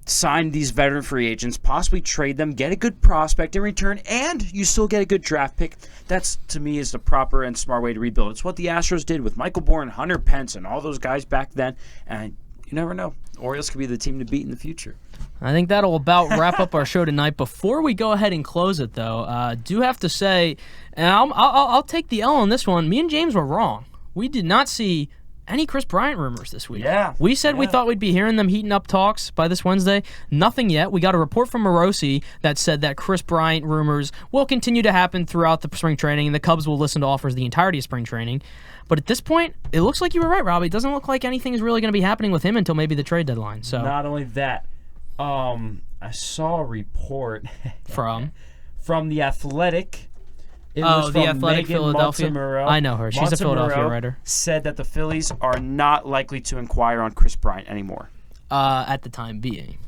sign these veteran free agents, possibly trade them, get a good prospect in return, and you still get a good draft pick, that's, to me, is the proper and smart way to rebuild. It's what the Astros did with Michael Bourne, Hunter Pence, and all those guys back then, and you never know. Orioles could be the team to beat in the future.
I think that'll about wrap up our show tonight. Before we go ahead and close it, though, I do have to say, and I'll take the L on this one, me and James were wrong. We did not see any Chris Bryant rumors this week.
Yeah.
We said we thought we'd be hearing them heating up talks by this Wednesday. Nothing yet. We got a report from Morosi that said that Chris Bryant rumors will continue to happen throughout the spring training, and the Cubs will listen to offers the entirety of spring training. But at this point, it looks like you were right, Robbie. It doesn't look like anything is really going to be happening with him until maybe the trade deadline. So
not only that, I saw a report
from
The Athletic. It was
The
from
Athletic,
Megan
Philadelphia.
Montemurro.
I know her. She's a Philadelphia
Montemurro
writer.
Said that the Phillies are not likely to inquire on Chris Bryant anymore.
At the time being.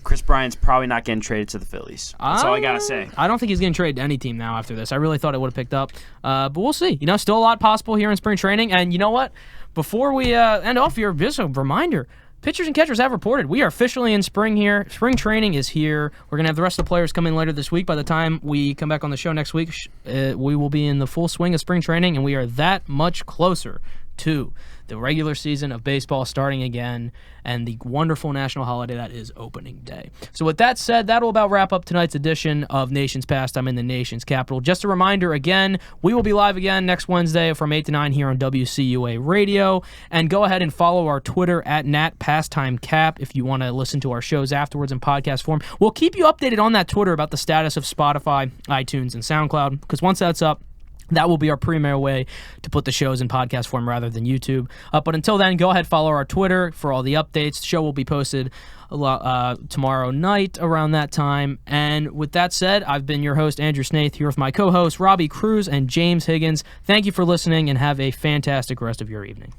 Chris Bryant's probably not getting traded to the Phillies. That's all I got to say.
I don't think he's getting traded to any team now after this. I really thought it would have picked up. But we'll see. Still a lot possible here in spring training. And you know what? Before we end off here, just a reminder. Pitchers and catchers have reported. We are officially in spring here. Spring training is here. We're going to have the rest of the players come in later this week. By the time we come back on the show next week, we will be in the full swing of spring training, and we are that much closer to the regular season of baseball starting again and the wonderful national holiday that is opening day. So with that said, that'll about wrap up tonight's edition of Nation's Pastime in the Nation's Capital. Just a reminder again, we will be live again next Wednesday from 8 to 9 here on WCUA Radio. And go ahead and follow our Twitter at NatPastimeCap if you want to listen to our shows afterwards in podcast form. We'll keep you updated on that Twitter about the status of Spotify, iTunes, and SoundCloud, because once that's up, that will be our premier way to put the shows in podcast form rather than YouTube. But until then, go ahead, follow our Twitter for all the updates. The show will be posted tomorrow night around that time. And with that said, I've been your host, Andrew Snaith, here with my co-hosts, Robbie Cruz and James Higgins. Thank you for listening, and have a fantastic rest of your evening.